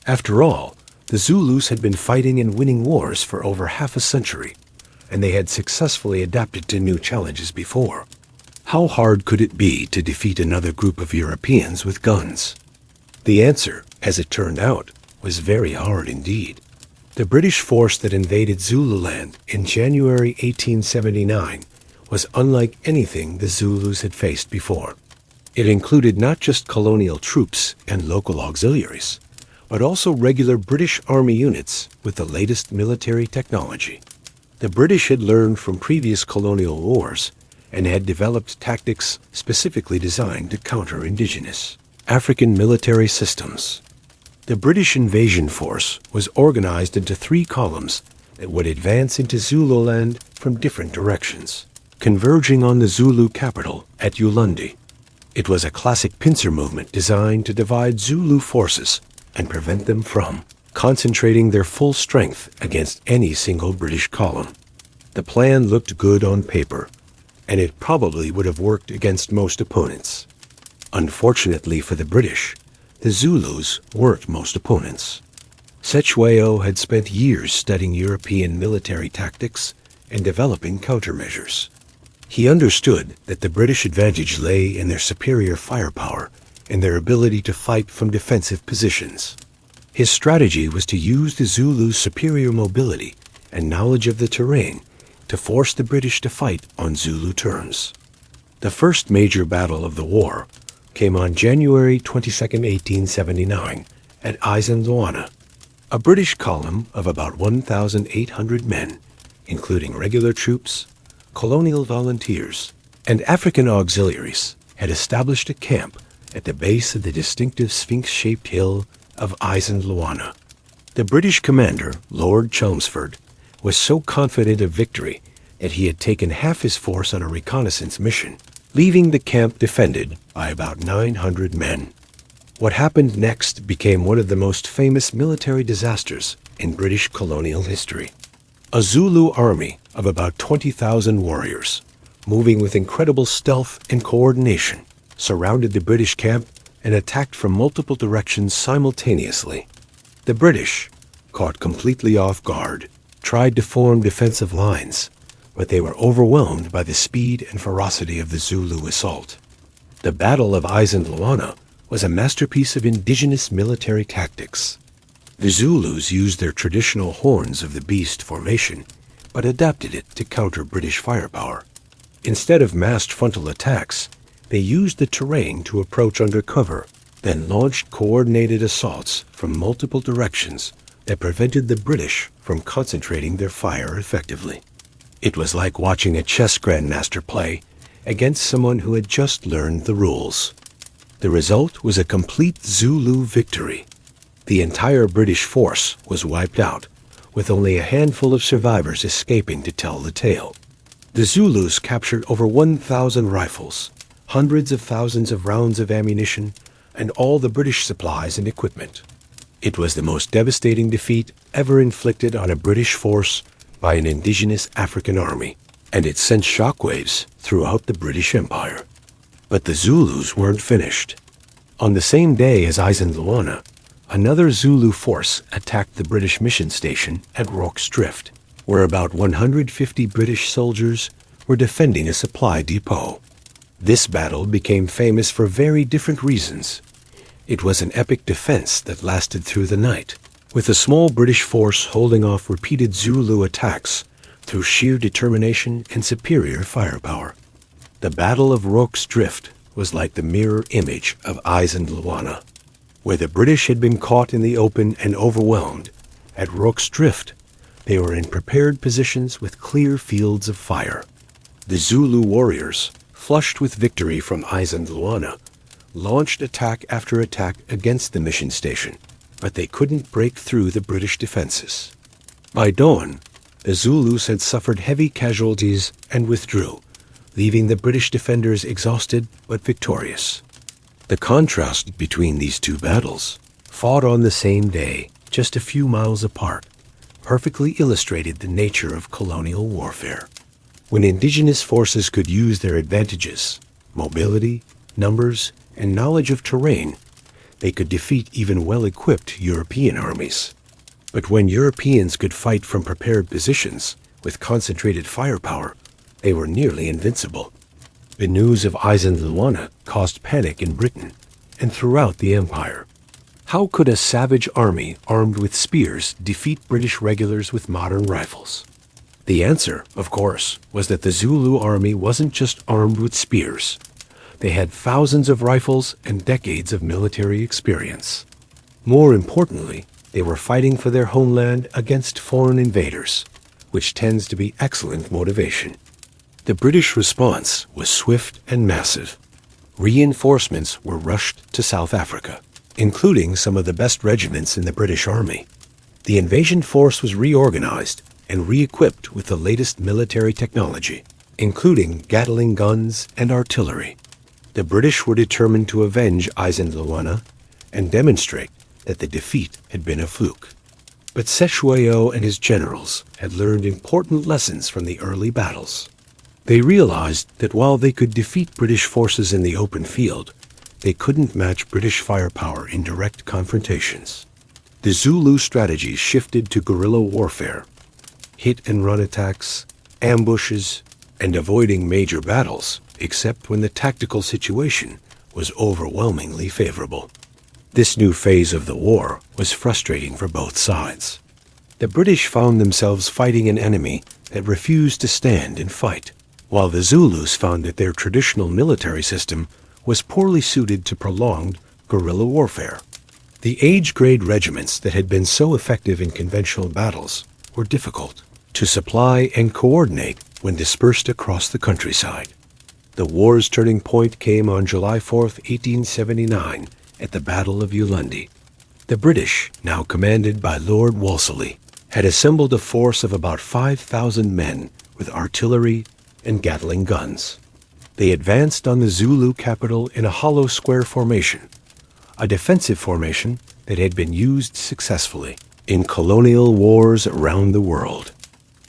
After all, the Zulus had been fighting and winning wars for over half a century, and they had successfully adapted to new challenges before. How hard could it be to defeat another group of Europeans with guns? The answer, as it turned out, was very hard indeed. The British force that invaded Zululand in January 1879 was unlike anything the Zulus had faced before. It included not just colonial troops and local auxiliaries, but also regular British Army units with the latest military technology. The British had learned from previous colonial wars and had developed tactics specifically designed to counter indigenous African military systems. The British invasion force was organized into 3 columns that would advance into Zululand from different directions, converging on the Zulu capital at Ulundi. It was a classic pincer movement designed to divide Zulu forces and prevent them from concentrating their full strength against any single British column. The plan looked good on paper, and it probably would have worked against most opponents. Unfortunately for the British, the Zulus weren't most opponents. Sechweo had spent years studying European military tactics and developing countermeasures. He understood that the British advantage lay in their superior firepower and their ability to fight from defensive positions. His strategy was to use the Zulus' superior mobility and knowledge of the terrain to force the British to fight on Zulu terms. The first major battle of the war came on January 22, 1879, at Isandlwana. A British column of about 1,800 men, including regular troops, colonial volunteers, and African auxiliaries, had established a camp at the base of the distinctive sphinx-shaped hill of Isandlwana. The British commander, Lord Chelmsford, was so confident of victory that he had taken half his force on a reconnaissance mission, leaving the camp defended by about 900 men. What happened next became one of the most famous military disasters in British colonial history. A Zulu army of about 20,000 warriors, moving with incredible stealth and coordination, surrounded the British camp and attacked from multiple directions simultaneously. The British, caught completely off guard, tried to form defensive lines, but they were overwhelmed by the speed and ferocity of the Zulu assault. The Battle of Isandlwana was a masterpiece of indigenous military tactics. The Zulus used their traditional horns of the beast formation, but adapted it to counter British firepower. Instead of massed frontal attacks, they used the terrain to approach under cover, then launched coordinated assaults from multiple directions that prevented the British from concentrating their fire effectively. It was like watching a chess grandmaster play against someone who had just learned the rules. The result was a complete Zulu victory. The entire British force was wiped out, with only a handful of survivors escaping to tell the tale. The Zulus captured over 1,000 rifles, hundreds of thousands of rounds of ammunition, and all the British supplies and equipment. It was the most devastating defeat ever inflicted on a British force by an indigenous African army, and it sent shockwaves throughout the British Empire. But the Zulus weren't finished. On the same day as Isandlwana, another Zulu force attacked the British mission station at Rorke's Drift, where about 150 British soldiers were defending a supply depot. This battle became famous for very different reasons. It was an epic defense that lasted through the night, with a small British force holding off repeated Zulu attacks through sheer determination and superior firepower. The Battle of Rorke's Drift was like the mirror image of Isandlwana. Where the British had been caught in the open and overwhelmed, at Rorke's Drift, they were in prepared positions with clear fields of fire. The Zulu warriors, flushed with victory from Isandlwana, launched attack after attack against the mission station, but they couldn't break through the British defenses. By dawn, the Zulus had suffered heavy casualties and withdrew, leaving the British defenders exhausted but victorious. The contrast between these two battles, fought on the same day, just a few miles apart, perfectly illustrated the nature of colonial warfare. When indigenous forces could use their advantages, mobility, numbers, and knowledge of terrain, they could defeat even well-equipped European armies. But when Europeans could fight from prepared positions with concentrated firepower, they were nearly invincible. The news of Isandlwana caused panic in Britain and throughout the empire. How could a savage army armed with spears defeat British regulars with modern rifles? The answer, of course, was that the Zulu army wasn't just armed with spears. They had thousands of rifles and decades of military experience. More importantly, they were fighting for their homeland against foreign invaders, which tends to be excellent motivation. The British response was swift and massive. Reinforcements were rushed to South Africa, including some of the best regiments in the British Army. The invasion force was reorganized and re-equipped with the latest military technology, including Gatling guns and artillery. The British were determined to avenge Isandlwana and demonstrate that the defeat had been a fluke. But Sechweo and his generals had learned important lessons from the early battles. They realized that while they could defeat British forces in the open field, they couldn't match British firepower in direct confrontations. The Zulu strategy shifted to guerrilla warfare, hit-and-run attacks, ambushes, and avoiding major battles, except when the tactical situation was overwhelmingly favorable. This new phase of the war was frustrating for both sides. The British found themselves fighting an enemy that refused to stand and fight, while the Zulus found that their traditional military system was poorly suited to prolonged guerrilla warfare. The age-grade regiments that had been so effective in conventional battles were difficult to supply and coordinate when dispersed across the countryside. The war's turning point came on July 4, 1879, at the Battle of Ulundi. The British, now commanded by Lord Wolseley, had assembled a force of about 5,000 men with artillery and Gatling guns. They advanced on the Zulu capital in a hollow square formation, a defensive formation that had been used successfully in colonial wars around the world.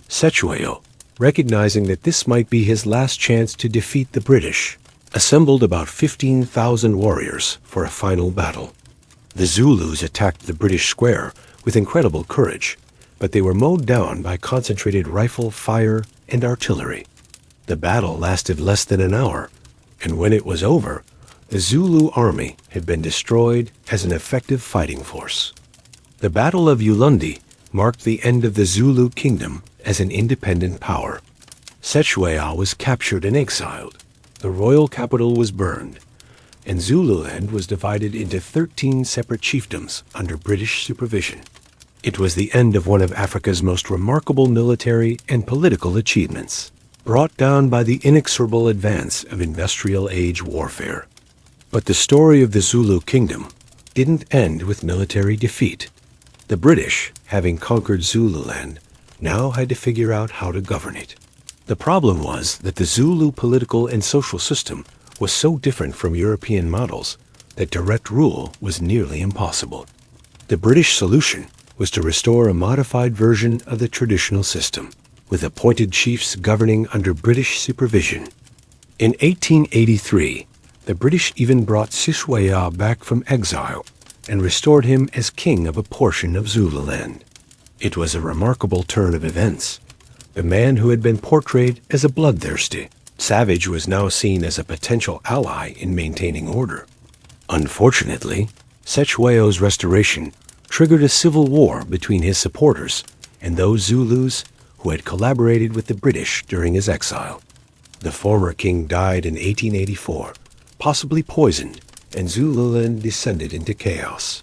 Cetshwayo, recognizing that this might be his last chance to defeat the British, assembled about 15,000 warriors for a final battle. The Zulus attacked the British square with incredible courage, but they were mowed down by concentrated rifle fire and artillery. The battle lasted less than an hour, and when it was over, the Zulu army had been destroyed as an effective fighting force. The Battle of Ulundi marked the end of the Zulu Kingdom as an independent power. Cetshwayo was captured and exiled. The royal capital was burned, and Zululand was divided into 13 separate chiefdoms under British supervision. It was the end of one of Africa's most remarkable military and political achievements, brought down by the inexorable advance of industrial age warfare. But the story of the Zulu Kingdom didn't end with military defeat. The British, having conquered Zululand, now had to figure out how to govern it. The problem was that the Zulu political and social system was so different from European models that direct rule was nearly impossible. The British solution was to restore a modified version of the traditional system, with appointed chiefs governing under British supervision. In 1883, the British even brought Cetshwayo back from exile and restored him as king of a portion of Zululand. It was a remarkable turn of events. The man who had been portrayed as a bloodthirsty savage was now seen as a potential ally in maintaining order. Unfortunately, Cetshwayo's restoration triggered a civil war between his supporters and those Zulus who had collaborated with the British during his exile. The former king died in 1884, possibly poisoned, and Zululand descended into chaos.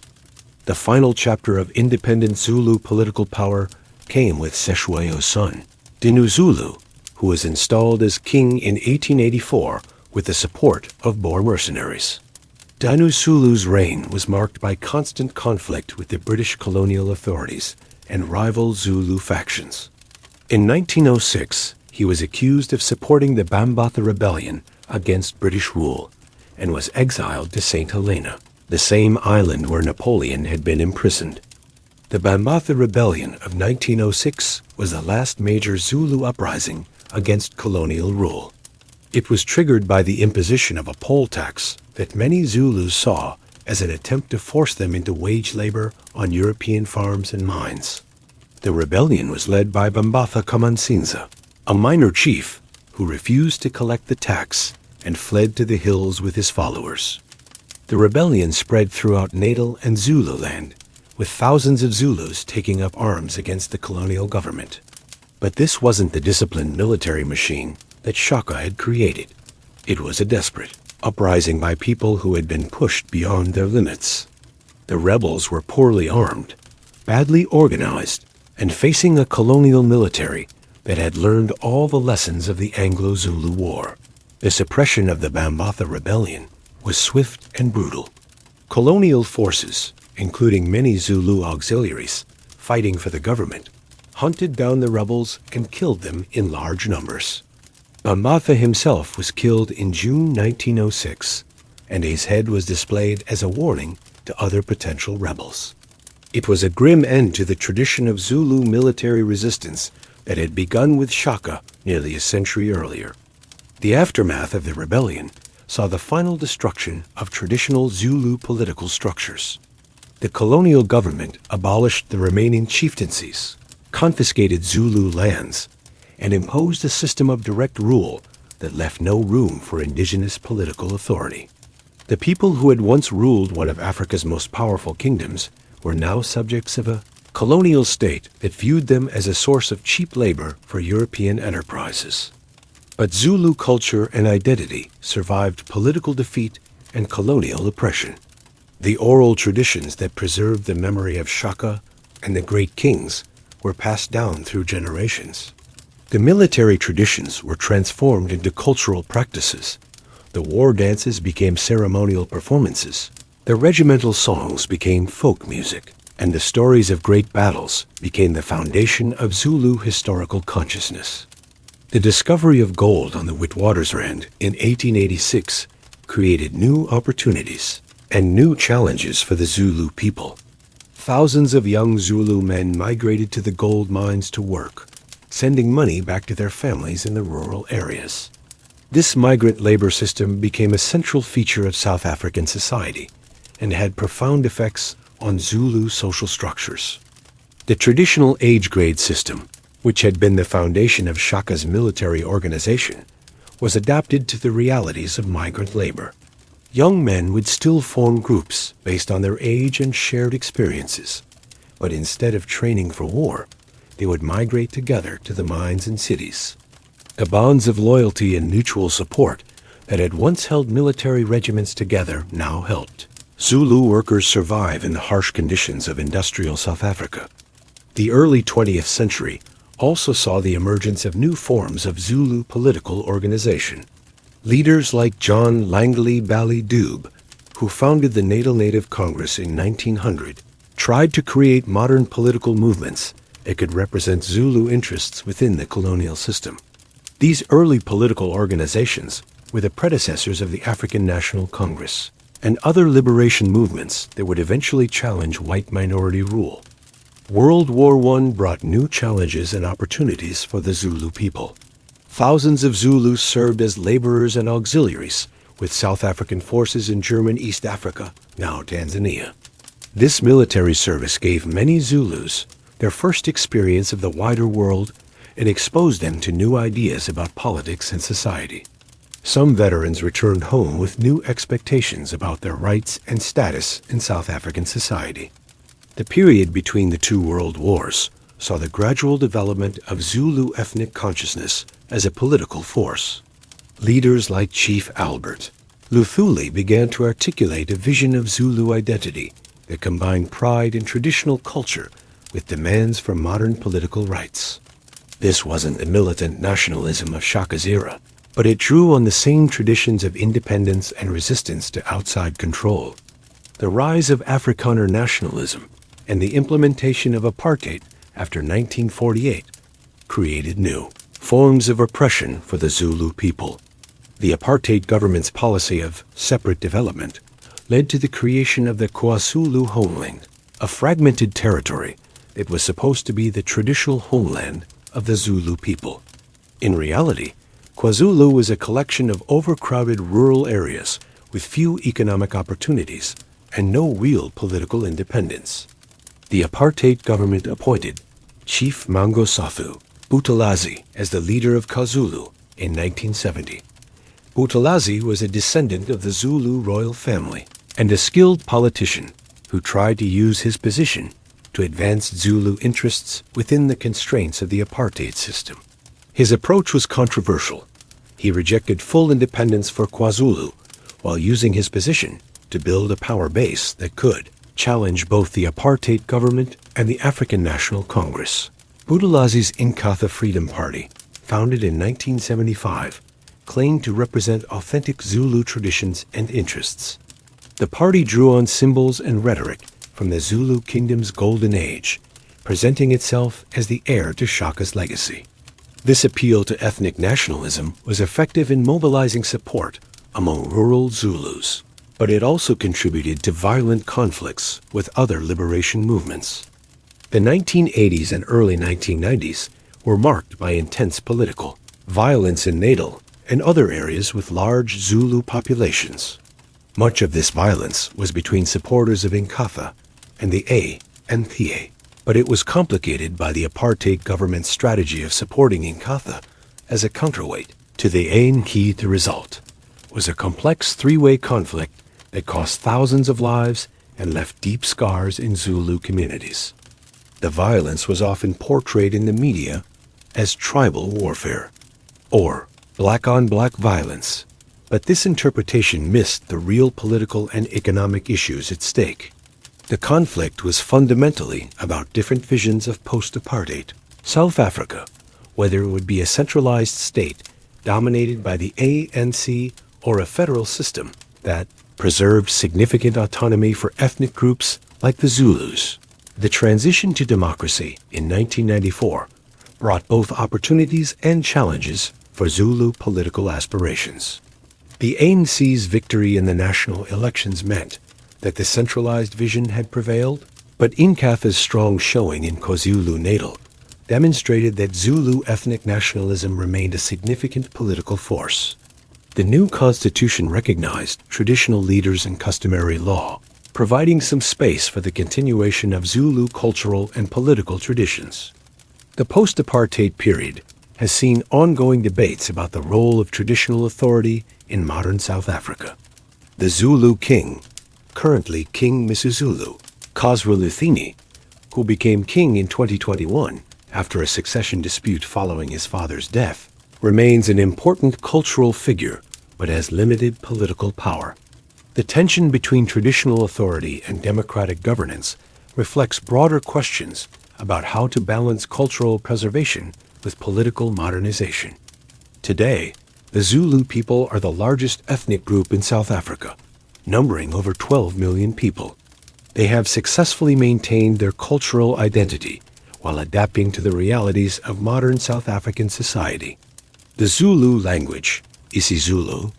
The final chapter of independent Zulu political power came with Cetshwayo's son, Dinuzulu, who was installed as king in 1884 with the support of Boer mercenaries. Dinuzulu's reign was marked by constant conflict with the British colonial authorities and rival Zulu factions. In 1906, he was accused of supporting the Bambatha Rebellion against British rule and was exiled to St. Helena, the same island where Napoleon had been imprisoned. The Bambatha Rebellion of 1906 was the last major Zulu uprising against colonial rule. It was triggered by the imposition of a poll tax that many Zulus saw as an attempt to force them into wage labor on European farms and mines. The rebellion was led by Bambatha Kamansinza, a minor chief who refused to collect the tax and fled to the hills with his followers. The rebellion spread throughout Natal and Zululand, with thousands of Zulus taking up arms against the colonial government. But this wasn't the disciplined military machine that Shaka had created. It was a desperate uprising by people who had been pushed beyond their limits. The rebels were poorly armed, badly organized, and facing a colonial military that had learned all the lessons of the Anglo-Zulu War. The suppression of the Bambatha Rebellion was swift and brutal. Colonial forces, including many Zulu auxiliaries fighting for the government, hunted down the rebels and killed them in large numbers. Bambatha himself was killed in June 1906, and his head was displayed as a warning to other potential rebels. It was a grim end to the tradition of Zulu military resistance that had begun with Shaka nearly a century earlier. The aftermath of the rebellion saw the final destruction of traditional Zulu political structures. The colonial government abolished the remaining chieftaincies, confiscated Zulu lands, and imposed a system of direct rule that left no room for indigenous political authority. The people who had once ruled one of Africa's most powerful kingdoms were now subjects of a colonial state that viewed them as a source of cheap labor for European enterprises. But Zulu culture and identity survived political defeat and colonial oppression. The oral traditions that preserved the memory of Shaka and the great kings were passed down through generations. The military traditions were transformed into cultural practices. The war dances became ceremonial performances. The regimental songs became folk music, and the stories of great battles became the foundation of Zulu historical consciousness. The discovery of gold on the Witwatersrand in 1886 created new opportunities and new challenges for the Zulu people. Thousands of young Zulu men migrated to the gold mines to work, sending money back to their families in the rural areas. This migrant labor system became a central feature of South African society and had profound effects on Zulu social structures. The traditional age grade system, which had been the foundation of Shaka's military organization, was adapted to the realities of migrant labor. Young men would still form groups based on their age and shared experiences, but instead of training for war, they would migrate together to the mines and cities. The bonds of loyalty and mutual support that had once held military regiments together now helped Zulu workers survive in the harsh conditions of industrial South Africa. The early 20th century also saw the emergence of new forms of Zulu political organization. Leaders like John Langley Bally Dube, who founded the Native Congress in 1900, tried to create modern political movements that could represent Zulu interests within the colonial system. These early political organizations were the predecessors of the African National Congress and other liberation movements that would eventually challenge white minority rule. World War I brought new challenges and opportunities for the Zulu people. Thousands of Zulus served as laborers and auxiliaries with South African forces in German East Africa, now Tanzania. This military service gave many Zulus their first experience of the wider world and exposed them to new ideas about politics and society. Some veterans returned home with new expectations about their rights and status in South African society. The period between the two world wars saw the gradual development of Zulu ethnic consciousness as a political force. Leaders like Chief Albert Luthuli began to articulate a vision of Zulu identity that combined pride in traditional culture with demands for modern political rights. This wasn't the militant nationalism of Shaka's era, but it drew on the same traditions of independence and resistance to outside control. The rise of Afrikaner nationalism and the implementation of apartheid after 1948 created new forms of oppression for the Zulu people. The apartheid government's policy of separate development led to the creation of the KwaZulu homeland, a fragmented territory that was supposed to be the traditional homeland of the Zulu people. In reality, KwaZulu was a collection of overcrowded rural areas with few economic opportunities and no real political independence. The apartheid government appointed Chief Mangosuthu Buthelezi as the leader of KwaZulu in 1970. Buthelezi was a descendant of the Zulu royal family and a skilled politician who tried to use his position to advance Zulu interests within the constraints of the apartheid system. His approach was controversial. He rejected full independence for KwaZulu while using his position to build a power base that could challenge both the apartheid government and the African National Congress. Buthelezi's Inkatha Freedom Party, founded in 1975, claimed to represent authentic Zulu traditions and interests. The party drew on symbols and rhetoric from the Zulu Kingdom's golden age, presenting itself as the heir to Shaka's legacy. This appeal to ethnic nationalism was effective in mobilizing support among rural Zulus, but it also contributed to violent conflicts with other liberation movements. The 1980s and early 1990s were marked by intense political violence in Natal and other areas with large Zulu populations. Much of this violence was between supporters of Inkatha and the ANC, but it was complicated by the apartheid government's strategy of supporting Inkatha as a counterweight to the ANC. The result was a complex three-way conflict that cost thousands of lives and left deep scars in Zulu communities. The violence was often portrayed in the media as tribal warfare or black-on-black violence, but this interpretation missed the real political and economic issues at stake. The conflict was fundamentally about different visions of post-apartheid South Africa, whether it would be a centralized state dominated by the ANC or a federal system that preserved significant autonomy for ethnic groups like the Zulus. The transition to democracy in 1994 brought both opportunities and challenges for Zulu political aspirations. The ANC's victory in the national elections meant that the centralized vision had prevailed, but Inkatha's strong showing in KwaZulu-Natal demonstrated that Zulu ethnic nationalism remained a significant political force. The new constitution recognized traditional leaders and customary law, providing some space for the continuation of Zulu cultural and political traditions. The post-apartheid period has seen ongoing debates about the role of traditional authority in modern South Africa. The Zulu king, currently King Misuzulu Khosrow, who became king in 2021 after a succession dispute following his father's death, remains an important cultural figure but has limited political power. The tension between traditional authority and democratic governance reflects broader questions about how to balance cultural preservation with political modernization. Today, the Zulu people are the largest ethnic group in South Africa, numbering over 12 million people. They have successfully maintained their cultural identity while adapting to the realities of modern South African society. The Zulu language, isiZulu,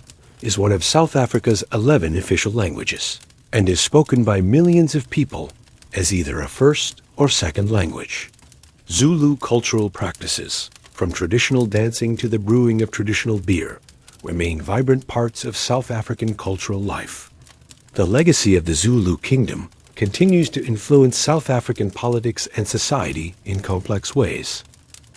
is one of South Africa's 11 official languages and is spoken by millions of people as either a first or second language. Zulu cultural practices, from traditional dancing to the brewing of traditional beer, remain vibrant parts of South African cultural life. The legacy of the Zulu Kingdom continues to influence South African politics and society in complex ways.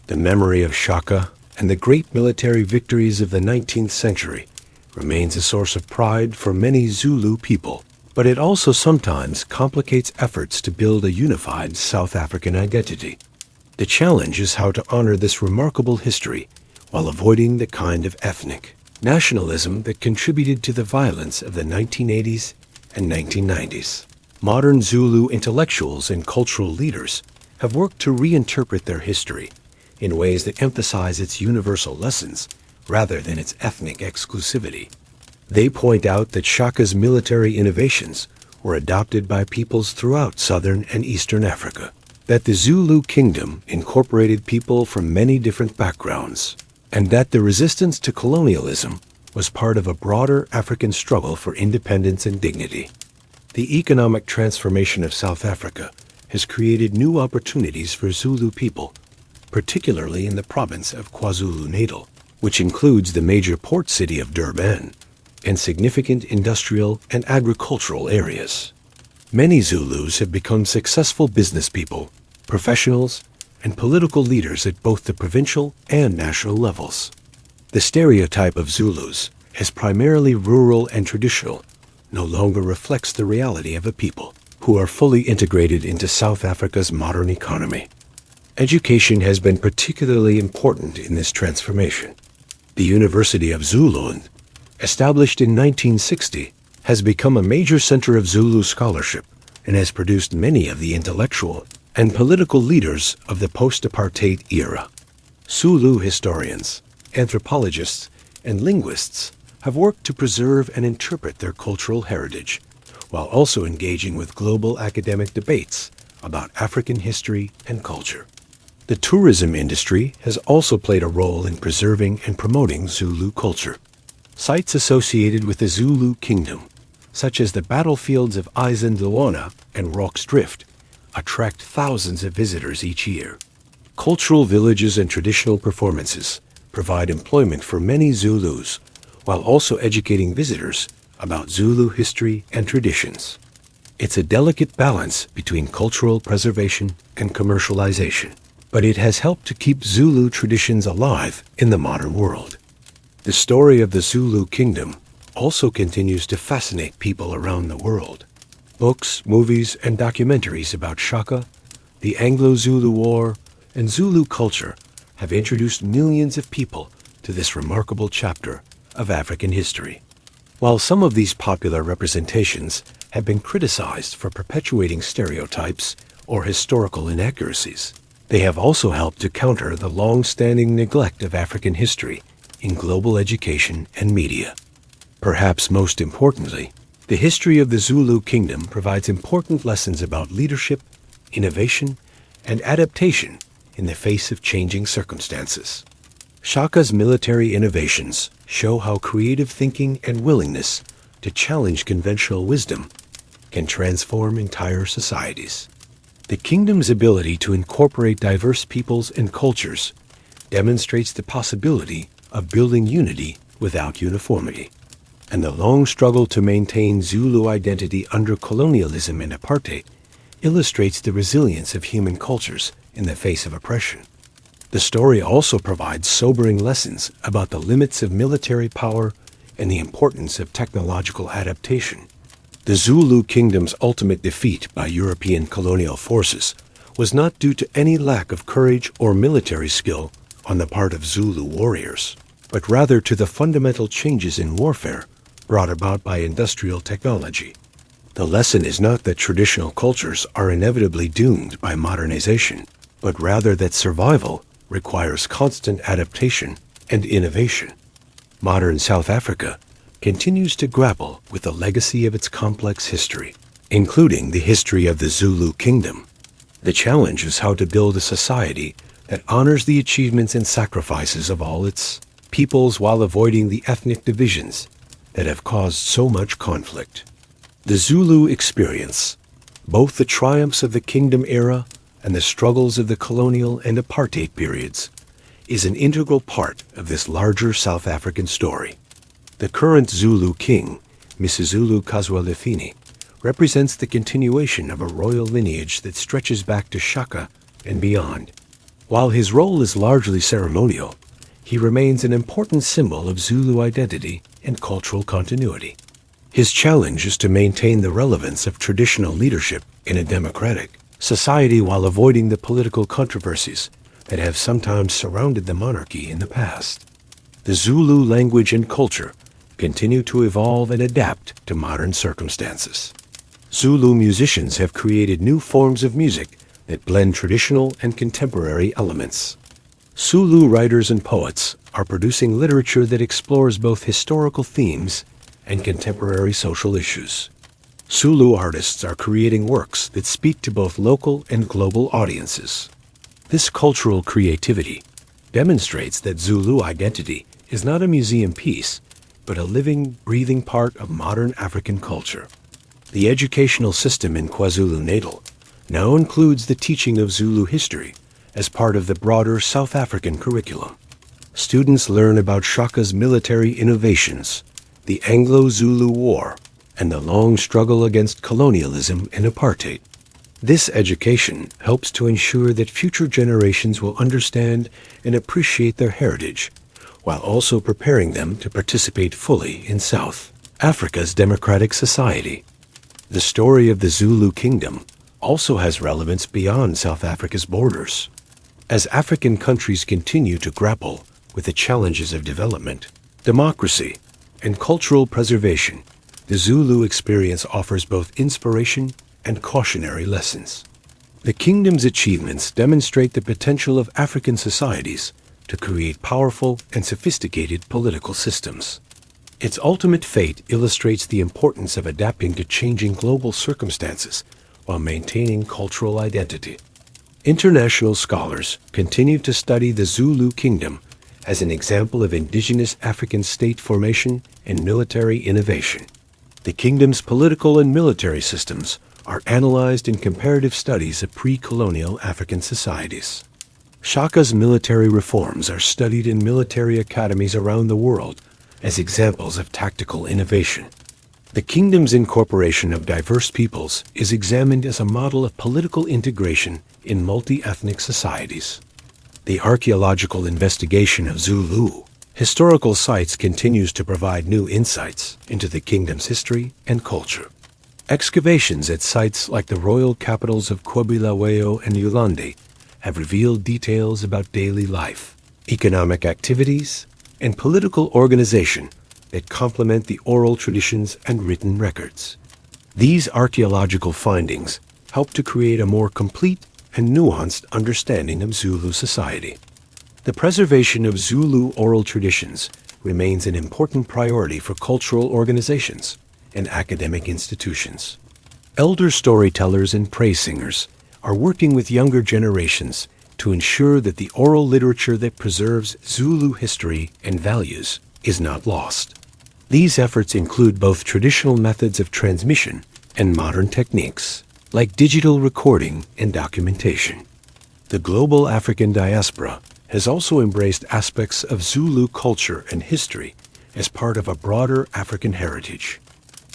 The memory of Shaka and the great military victories of the 19th century remains a source of pride for many Zulu people, but it also sometimes complicates efforts to build a unified South African identity. The challenge is how to honor this remarkable history while avoiding the kind of ethnic nationalism that contributed to the violence of the 1980s and 1990s. Modern Zulu intellectuals and cultural leaders have worked to reinterpret their history in ways that emphasize its universal lessons rather than its ethnic exclusivity. They point out that Shaka's military innovations were adopted by peoples throughout southern and eastern Africa, that the Zulu Kingdom incorporated people from many different backgrounds, and that the resistance to colonialism was part of a broader African struggle for independence and dignity. The economic transformation of South Africa has created new opportunities for Zulu people, particularly in the province of KwaZulu-Natal, which includes the major port city of Durban and significant industrial and agricultural areas. Many Zulus have become successful business people, professionals, and political leaders at both the provincial and national levels. The stereotype of Zulus, as primarily rural and traditional, no longer reflects the reality of a people who are fully integrated into South Africa's modern economy. Education has been particularly important in this transformation. The University of Zululand, established in 1960, has become a major center of Zulu scholarship and has produced many of the intellectual and political leaders of the post-apartheid era. Zulu historians, anthropologists, and linguists have worked to preserve and interpret their cultural heritage, while also engaging with global academic debates about African history and culture. The tourism industry has also played a role in preserving and promoting Zulu culture. Sites associated with the Zulu Kingdom, such as the battlefields of Isandlwana and Rocks Drift, attract thousands of visitors each year. Cultural villages and traditional performances, provide employment for many Zulus, while also educating visitors about Zulu history and traditions. It's a delicate balance between cultural preservation and commercialization, but it has helped to keep Zulu traditions alive in the modern world. The story of the Zulu Kingdom also continues to fascinate people around the world. Books, movies, and documentaries about Shaka, the Anglo-Zulu War, and Zulu culture have introduced millions of people to this remarkable chapter of African history. While some of these popular representations have been criticized for perpetuating stereotypes or historical inaccuracies, they have also helped to counter the long-standing neglect of African history in global education and media. Perhaps most importantly, the history of the Zulu Kingdom provides important lessons about leadership, innovation, and adaptation in the face of changing circumstances. Shaka's military innovations show how creative thinking and willingness to challenge conventional wisdom can transform entire societies. The kingdom's ability to incorporate diverse peoples and cultures demonstrates the possibility of building unity without uniformity. And the long struggle to maintain Zulu identity under colonialism and apartheid illustrates the resilience of human cultures in the face of oppression. The story also provides sobering lessons about the limits of military power and the importance of technological adaptation. The Zulu Kingdom's ultimate defeat by European colonial forces was not due to any lack of courage or military skill on the part of Zulu warriors, but rather to the fundamental changes in warfare brought about by industrial technology. The lesson is not that traditional cultures are inevitably doomed by modernization, but rather that survival requires constant adaptation and innovation. Modern South Africa continues to grapple with the legacy of its complex history, including the history of the Zulu Kingdom. The challenge is how to build a society that honors the achievements and sacrifices of all its peoples while avoiding the ethnic divisions that have caused so much conflict. The Zulu experience, both the triumphs of the kingdom era and the struggles of the colonial and apartheid periods, is an integral part of this larger South African story. The current Zulu king, Zulu Kazwelithini, represents the continuation of a royal lineage that stretches back to Shaka and beyond. While his role is largely ceremonial, he remains an important symbol of Zulu identity and cultural continuity. His challenge is to maintain the relevance of traditional leadership in a democratic society while avoiding the political controversies that have sometimes surrounded the monarchy in the past. The Zulu language and culture continue to evolve and adapt to modern circumstances. Zulu musicians have created new forms of music that blend traditional and contemporary elements. Zulu writers and poets are producing literature that explores both historical themes and contemporary social issues. Zulu artists are creating works that speak to both local and global audiences. This cultural creativity demonstrates that Zulu identity is not a museum piece, but a living, breathing part of modern African culture. The educational system in KwaZulu-Natal now includes the teaching of Zulu history as part of the broader South African curriculum. Students learn about Shaka's military innovations, the Anglo-Zulu War, and the long struggle against colonialism and apartheid. This education helps to ensure that future generations will understand and appreciate their heritage, while also preparing them to participate fully in South Africa's democratic society. The story of the Zulu Kingdom also has relevance beyond South Africa's borders. As African countries continue to grapple with the challenges of development, democracy, and cultural preservation, the Zulu experience offers both inspiration and cautionary lessons. The kingdom's achievements demonstrate the potential of African societies to create powerful and sophisticated political systems. Its ultimate fate illustrates the importance of adapting to changing global circumstances while maintaining cultural identity. International scholars continue to study the Zulu Kingdom as an example of indigenous African state formation and military innovation. The kingdom's political and military systems are analyzed in comparative studies of pre-colonial African societies. Shaka's military reforms are studied in military academies around the world as examples of tactical innovation. The kingdom's incorporation of diverse peoples is examined as a model of political integration in multi-ethnic societies. The archaeological investigation of Zulu historical sites continues to provide new insights into the kingdom's history and culture. Excavations at sites like the royal capitals of Bulawayo and Yolande have revealed details about daily life, economic activities, and political organization that complement the oral traditions and written records. These archaeological findings help to create a more complete and nuanced understanding of Zulu society. The preservation of Zulu oral traditions remains an important priority for cultural organizations and academic institutions. Elder storytellers and praise singers are working with younger generations to ensure that the oral literature that preserves Zulu history and values is not lost. These efforts include both traditional methods of transmission and modern techniques, like digital recording and documentation. The global African diaspora has also embraced aspects of Zulu culture and history as part of a broader African heritage.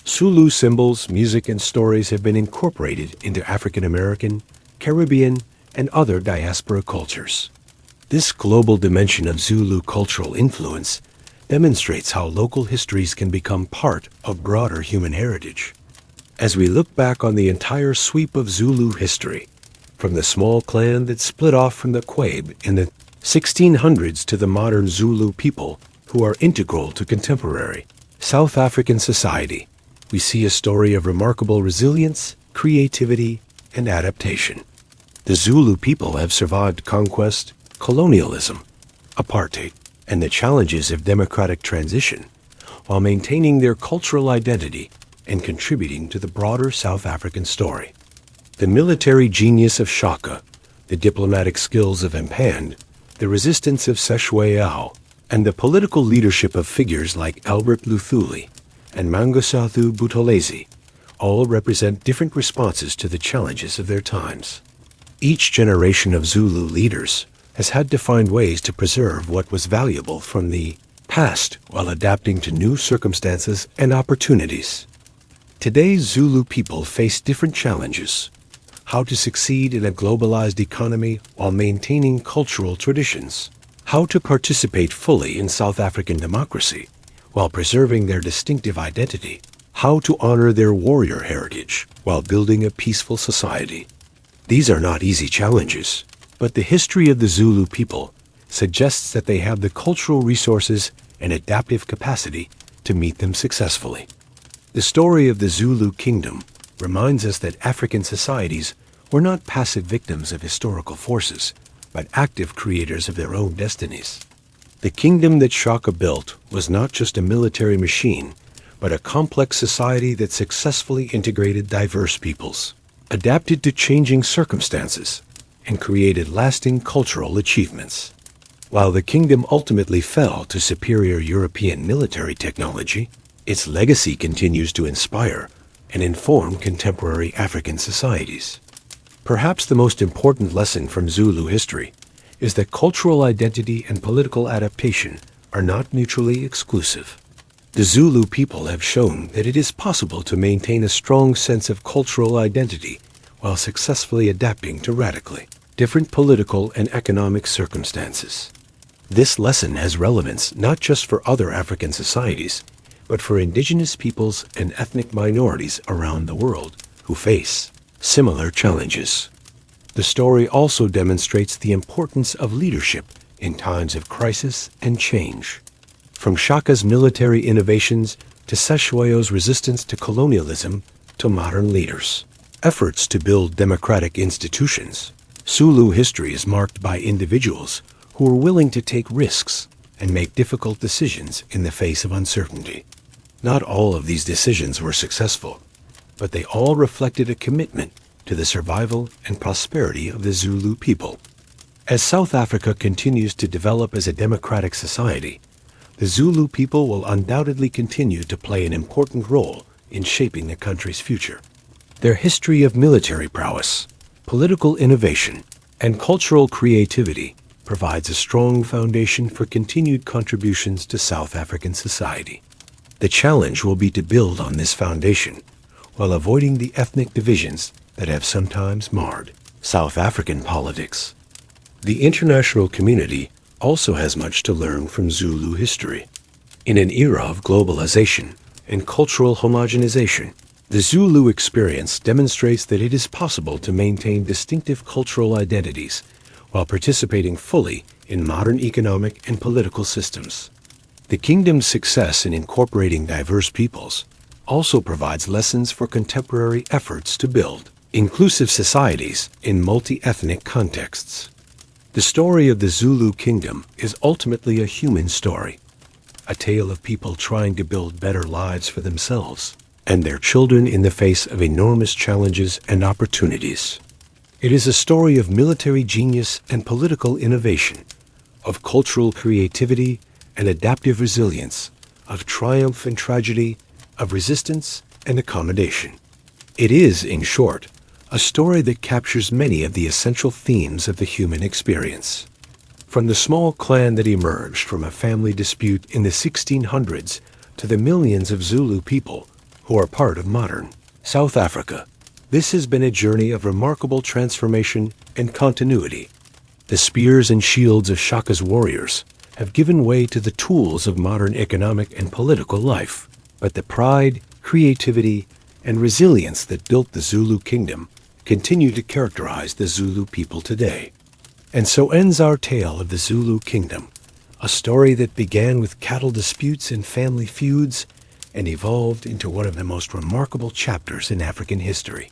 Zulu symbols, music, and stories have been incorporated into African American, Caribbean, and other diaspora cultures. This global dimension of Zulu cultural influence demonstrates how local histories can become part of broader human heritage. As we look back on the entire sweep of Zulu history, from the small clan that split off from the Quabe in the 1600s to the modern Zulu people who are integral to contemporary South African society, we see a story of remarkable resilience, creativity, and adaptation. The Zulu people have survived conquest, colonialism, apartheid, and the challenges of democratic transition, while maintaining their cultural identity and contributing to the broader South African story. The military genius of Shaka, the diplomatic skills of Mpande, the resistance of Seshwayao, and the political leadership of figures like Albert Luthuli and Mangosuthu Buthelezi all represent different responses to the challenges of their times. Each generation of Zulu leaders has had to find ways to preserve what was valuable from the past while adapting to new circumstances and opportunities. Today's Zulu people face different challenges: how to succeed in a globalized economy while maintaining cultural traditions, how to participate fully in South African democracy while preserving their distinctive identity, how to honor their warrior heritage while building a peaceful society. These are not easy challenges, but the history of the Zulu people suggests that they have the cultural resources and adaptive capacity to meet them successfully. The story of the Zulu Kingdom reminds us that African societies were not passive victims of historical forces, but active creators of their own destinies. The kingdom that Shaka built was not just a military machine, but a complex society that successfully integrated diverse peoples, adapted to changing circumstances, and created lasting cultural achievements. While the kingdom ultimately fell to superior European military technology, its legacy continues to inspire and inform contemporary African societies. Perhaps the most important lesson from Zulu history is that cultural identity and political adaptation are not mutually exclusive. The Zulu people have shown that it is possible to maintain a strong sense of cultural identity while successfully adapting to radically different political and economic circumstances. This lesson has relevance not just for other African societies, but for indigenous peoples and ethnic minorities around the world who face similar challenges. The story also demonstrates the importance of leadership in times of crisis and change. From Shaka's military innovations to Seshwayo's resistance to colonialism to modern leaders' efforts to build democratic institutions, Zulu history is marked by individuals who are willing to take risks and make difficult decisions in the face of uncertainty. Not all of these decisions were successful, but they all reflected a commitment to the survival and prosperity of the Zulu people. As South Africa continues to develop as a democratic society, the Zulu people will undoubtedly continue to play an important role in shaping the country's future. Their history of military prowess, political innovation, And cultural creativity provides a strong foundation for continued contributions to South African society. The challenge will be to build on this foundation while avoiding the ethnic divisions that have sometimes marred South African politics. The international community also has much to learn from Zulu history. In an era of globalization and cultural homogenization, the Zulu experience demonstrates that it is possible to maintain distinctive cultural identities while participating fully in modern economic and political systems. The kingdom's success in incorporating diverse peoples also provides lessons for contemporary efforts to build inclusive societies in multi-ethnic contexts. The story of the Zulu Kingdom is ultimately a human story, a tale of people trying to build better lives for themselves and their children in the face of enormous challenges and opportunities. It is a story of military genius and political innovation, of cultural creativity and adaptive resilience, of triumph and tragedy, of resistance and accommodation. It is, in short, a story that captures many of the essential themes of the human experience. From the small clan that emerged from a family dispute in the 1600s to the millions of Zulu people who are part of modern South Africa, this has been a journey of remarkable transformation and continuity. The spears and shields of Shaka's warriors have given way to the tools of modern economic and political life, but the pride, creativity, and resilience that built the Zulu Kingdom continue to characterize the Zulu people today. And so ends our tale of the Zulu Kingdom, a story that began with cattle disputes and family feuds and evolved into one of the most remarkable chapters in African history.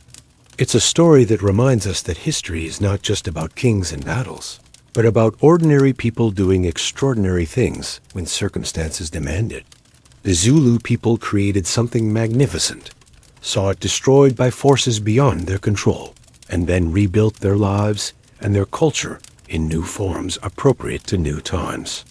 It's a story that reminds us that history is not just about kings and battles, but about ordinary people doing extraordinary things when circumstances demand it. The Zulu people created something magnificent, saw it destroyed by forces beyond their control, and then rebuilt their lives and their culture in new forms appropriate to new times.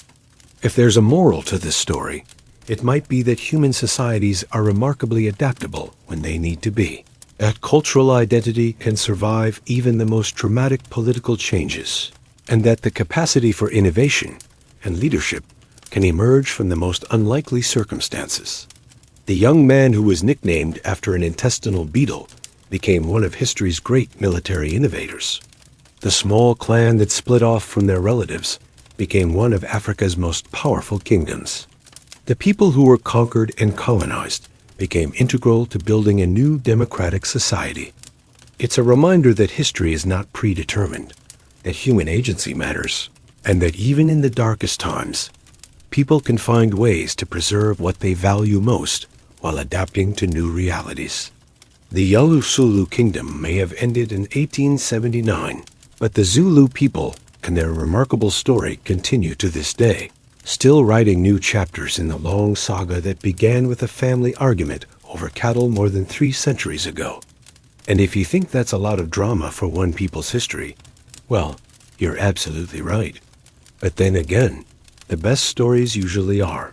If there's a moral to this story, it might be that human societies are remarkably adaptable when they need to be. That cultural identity can survive even the most dramatic political changes, and that the capacity for innovation and leadership can emerge from the most unlikely circumstances. The young man who was nicknamed after an intestinal beetle became one of history's great military innovators. The small clan that split off from their relatives became one of Africa's most powerful kingdoms. The people who were conquered and colonized became integral to building a new democratic society. It's a reminder that history is not predetermined, that human agency matters, and that even in the darkest times, people can find ways to preserve what they value most while adapting to new realities. The Zulu Kingdom may have ended in 1879, but the Zulu people and their remarkable story continue to this day, still writing new chapters in the long saga that began with a family argument over cattle more than 3 centuries ago. And if you think that's a lot of drama for one people's history, well, you're absolutely right. But then again, the best stories usually are.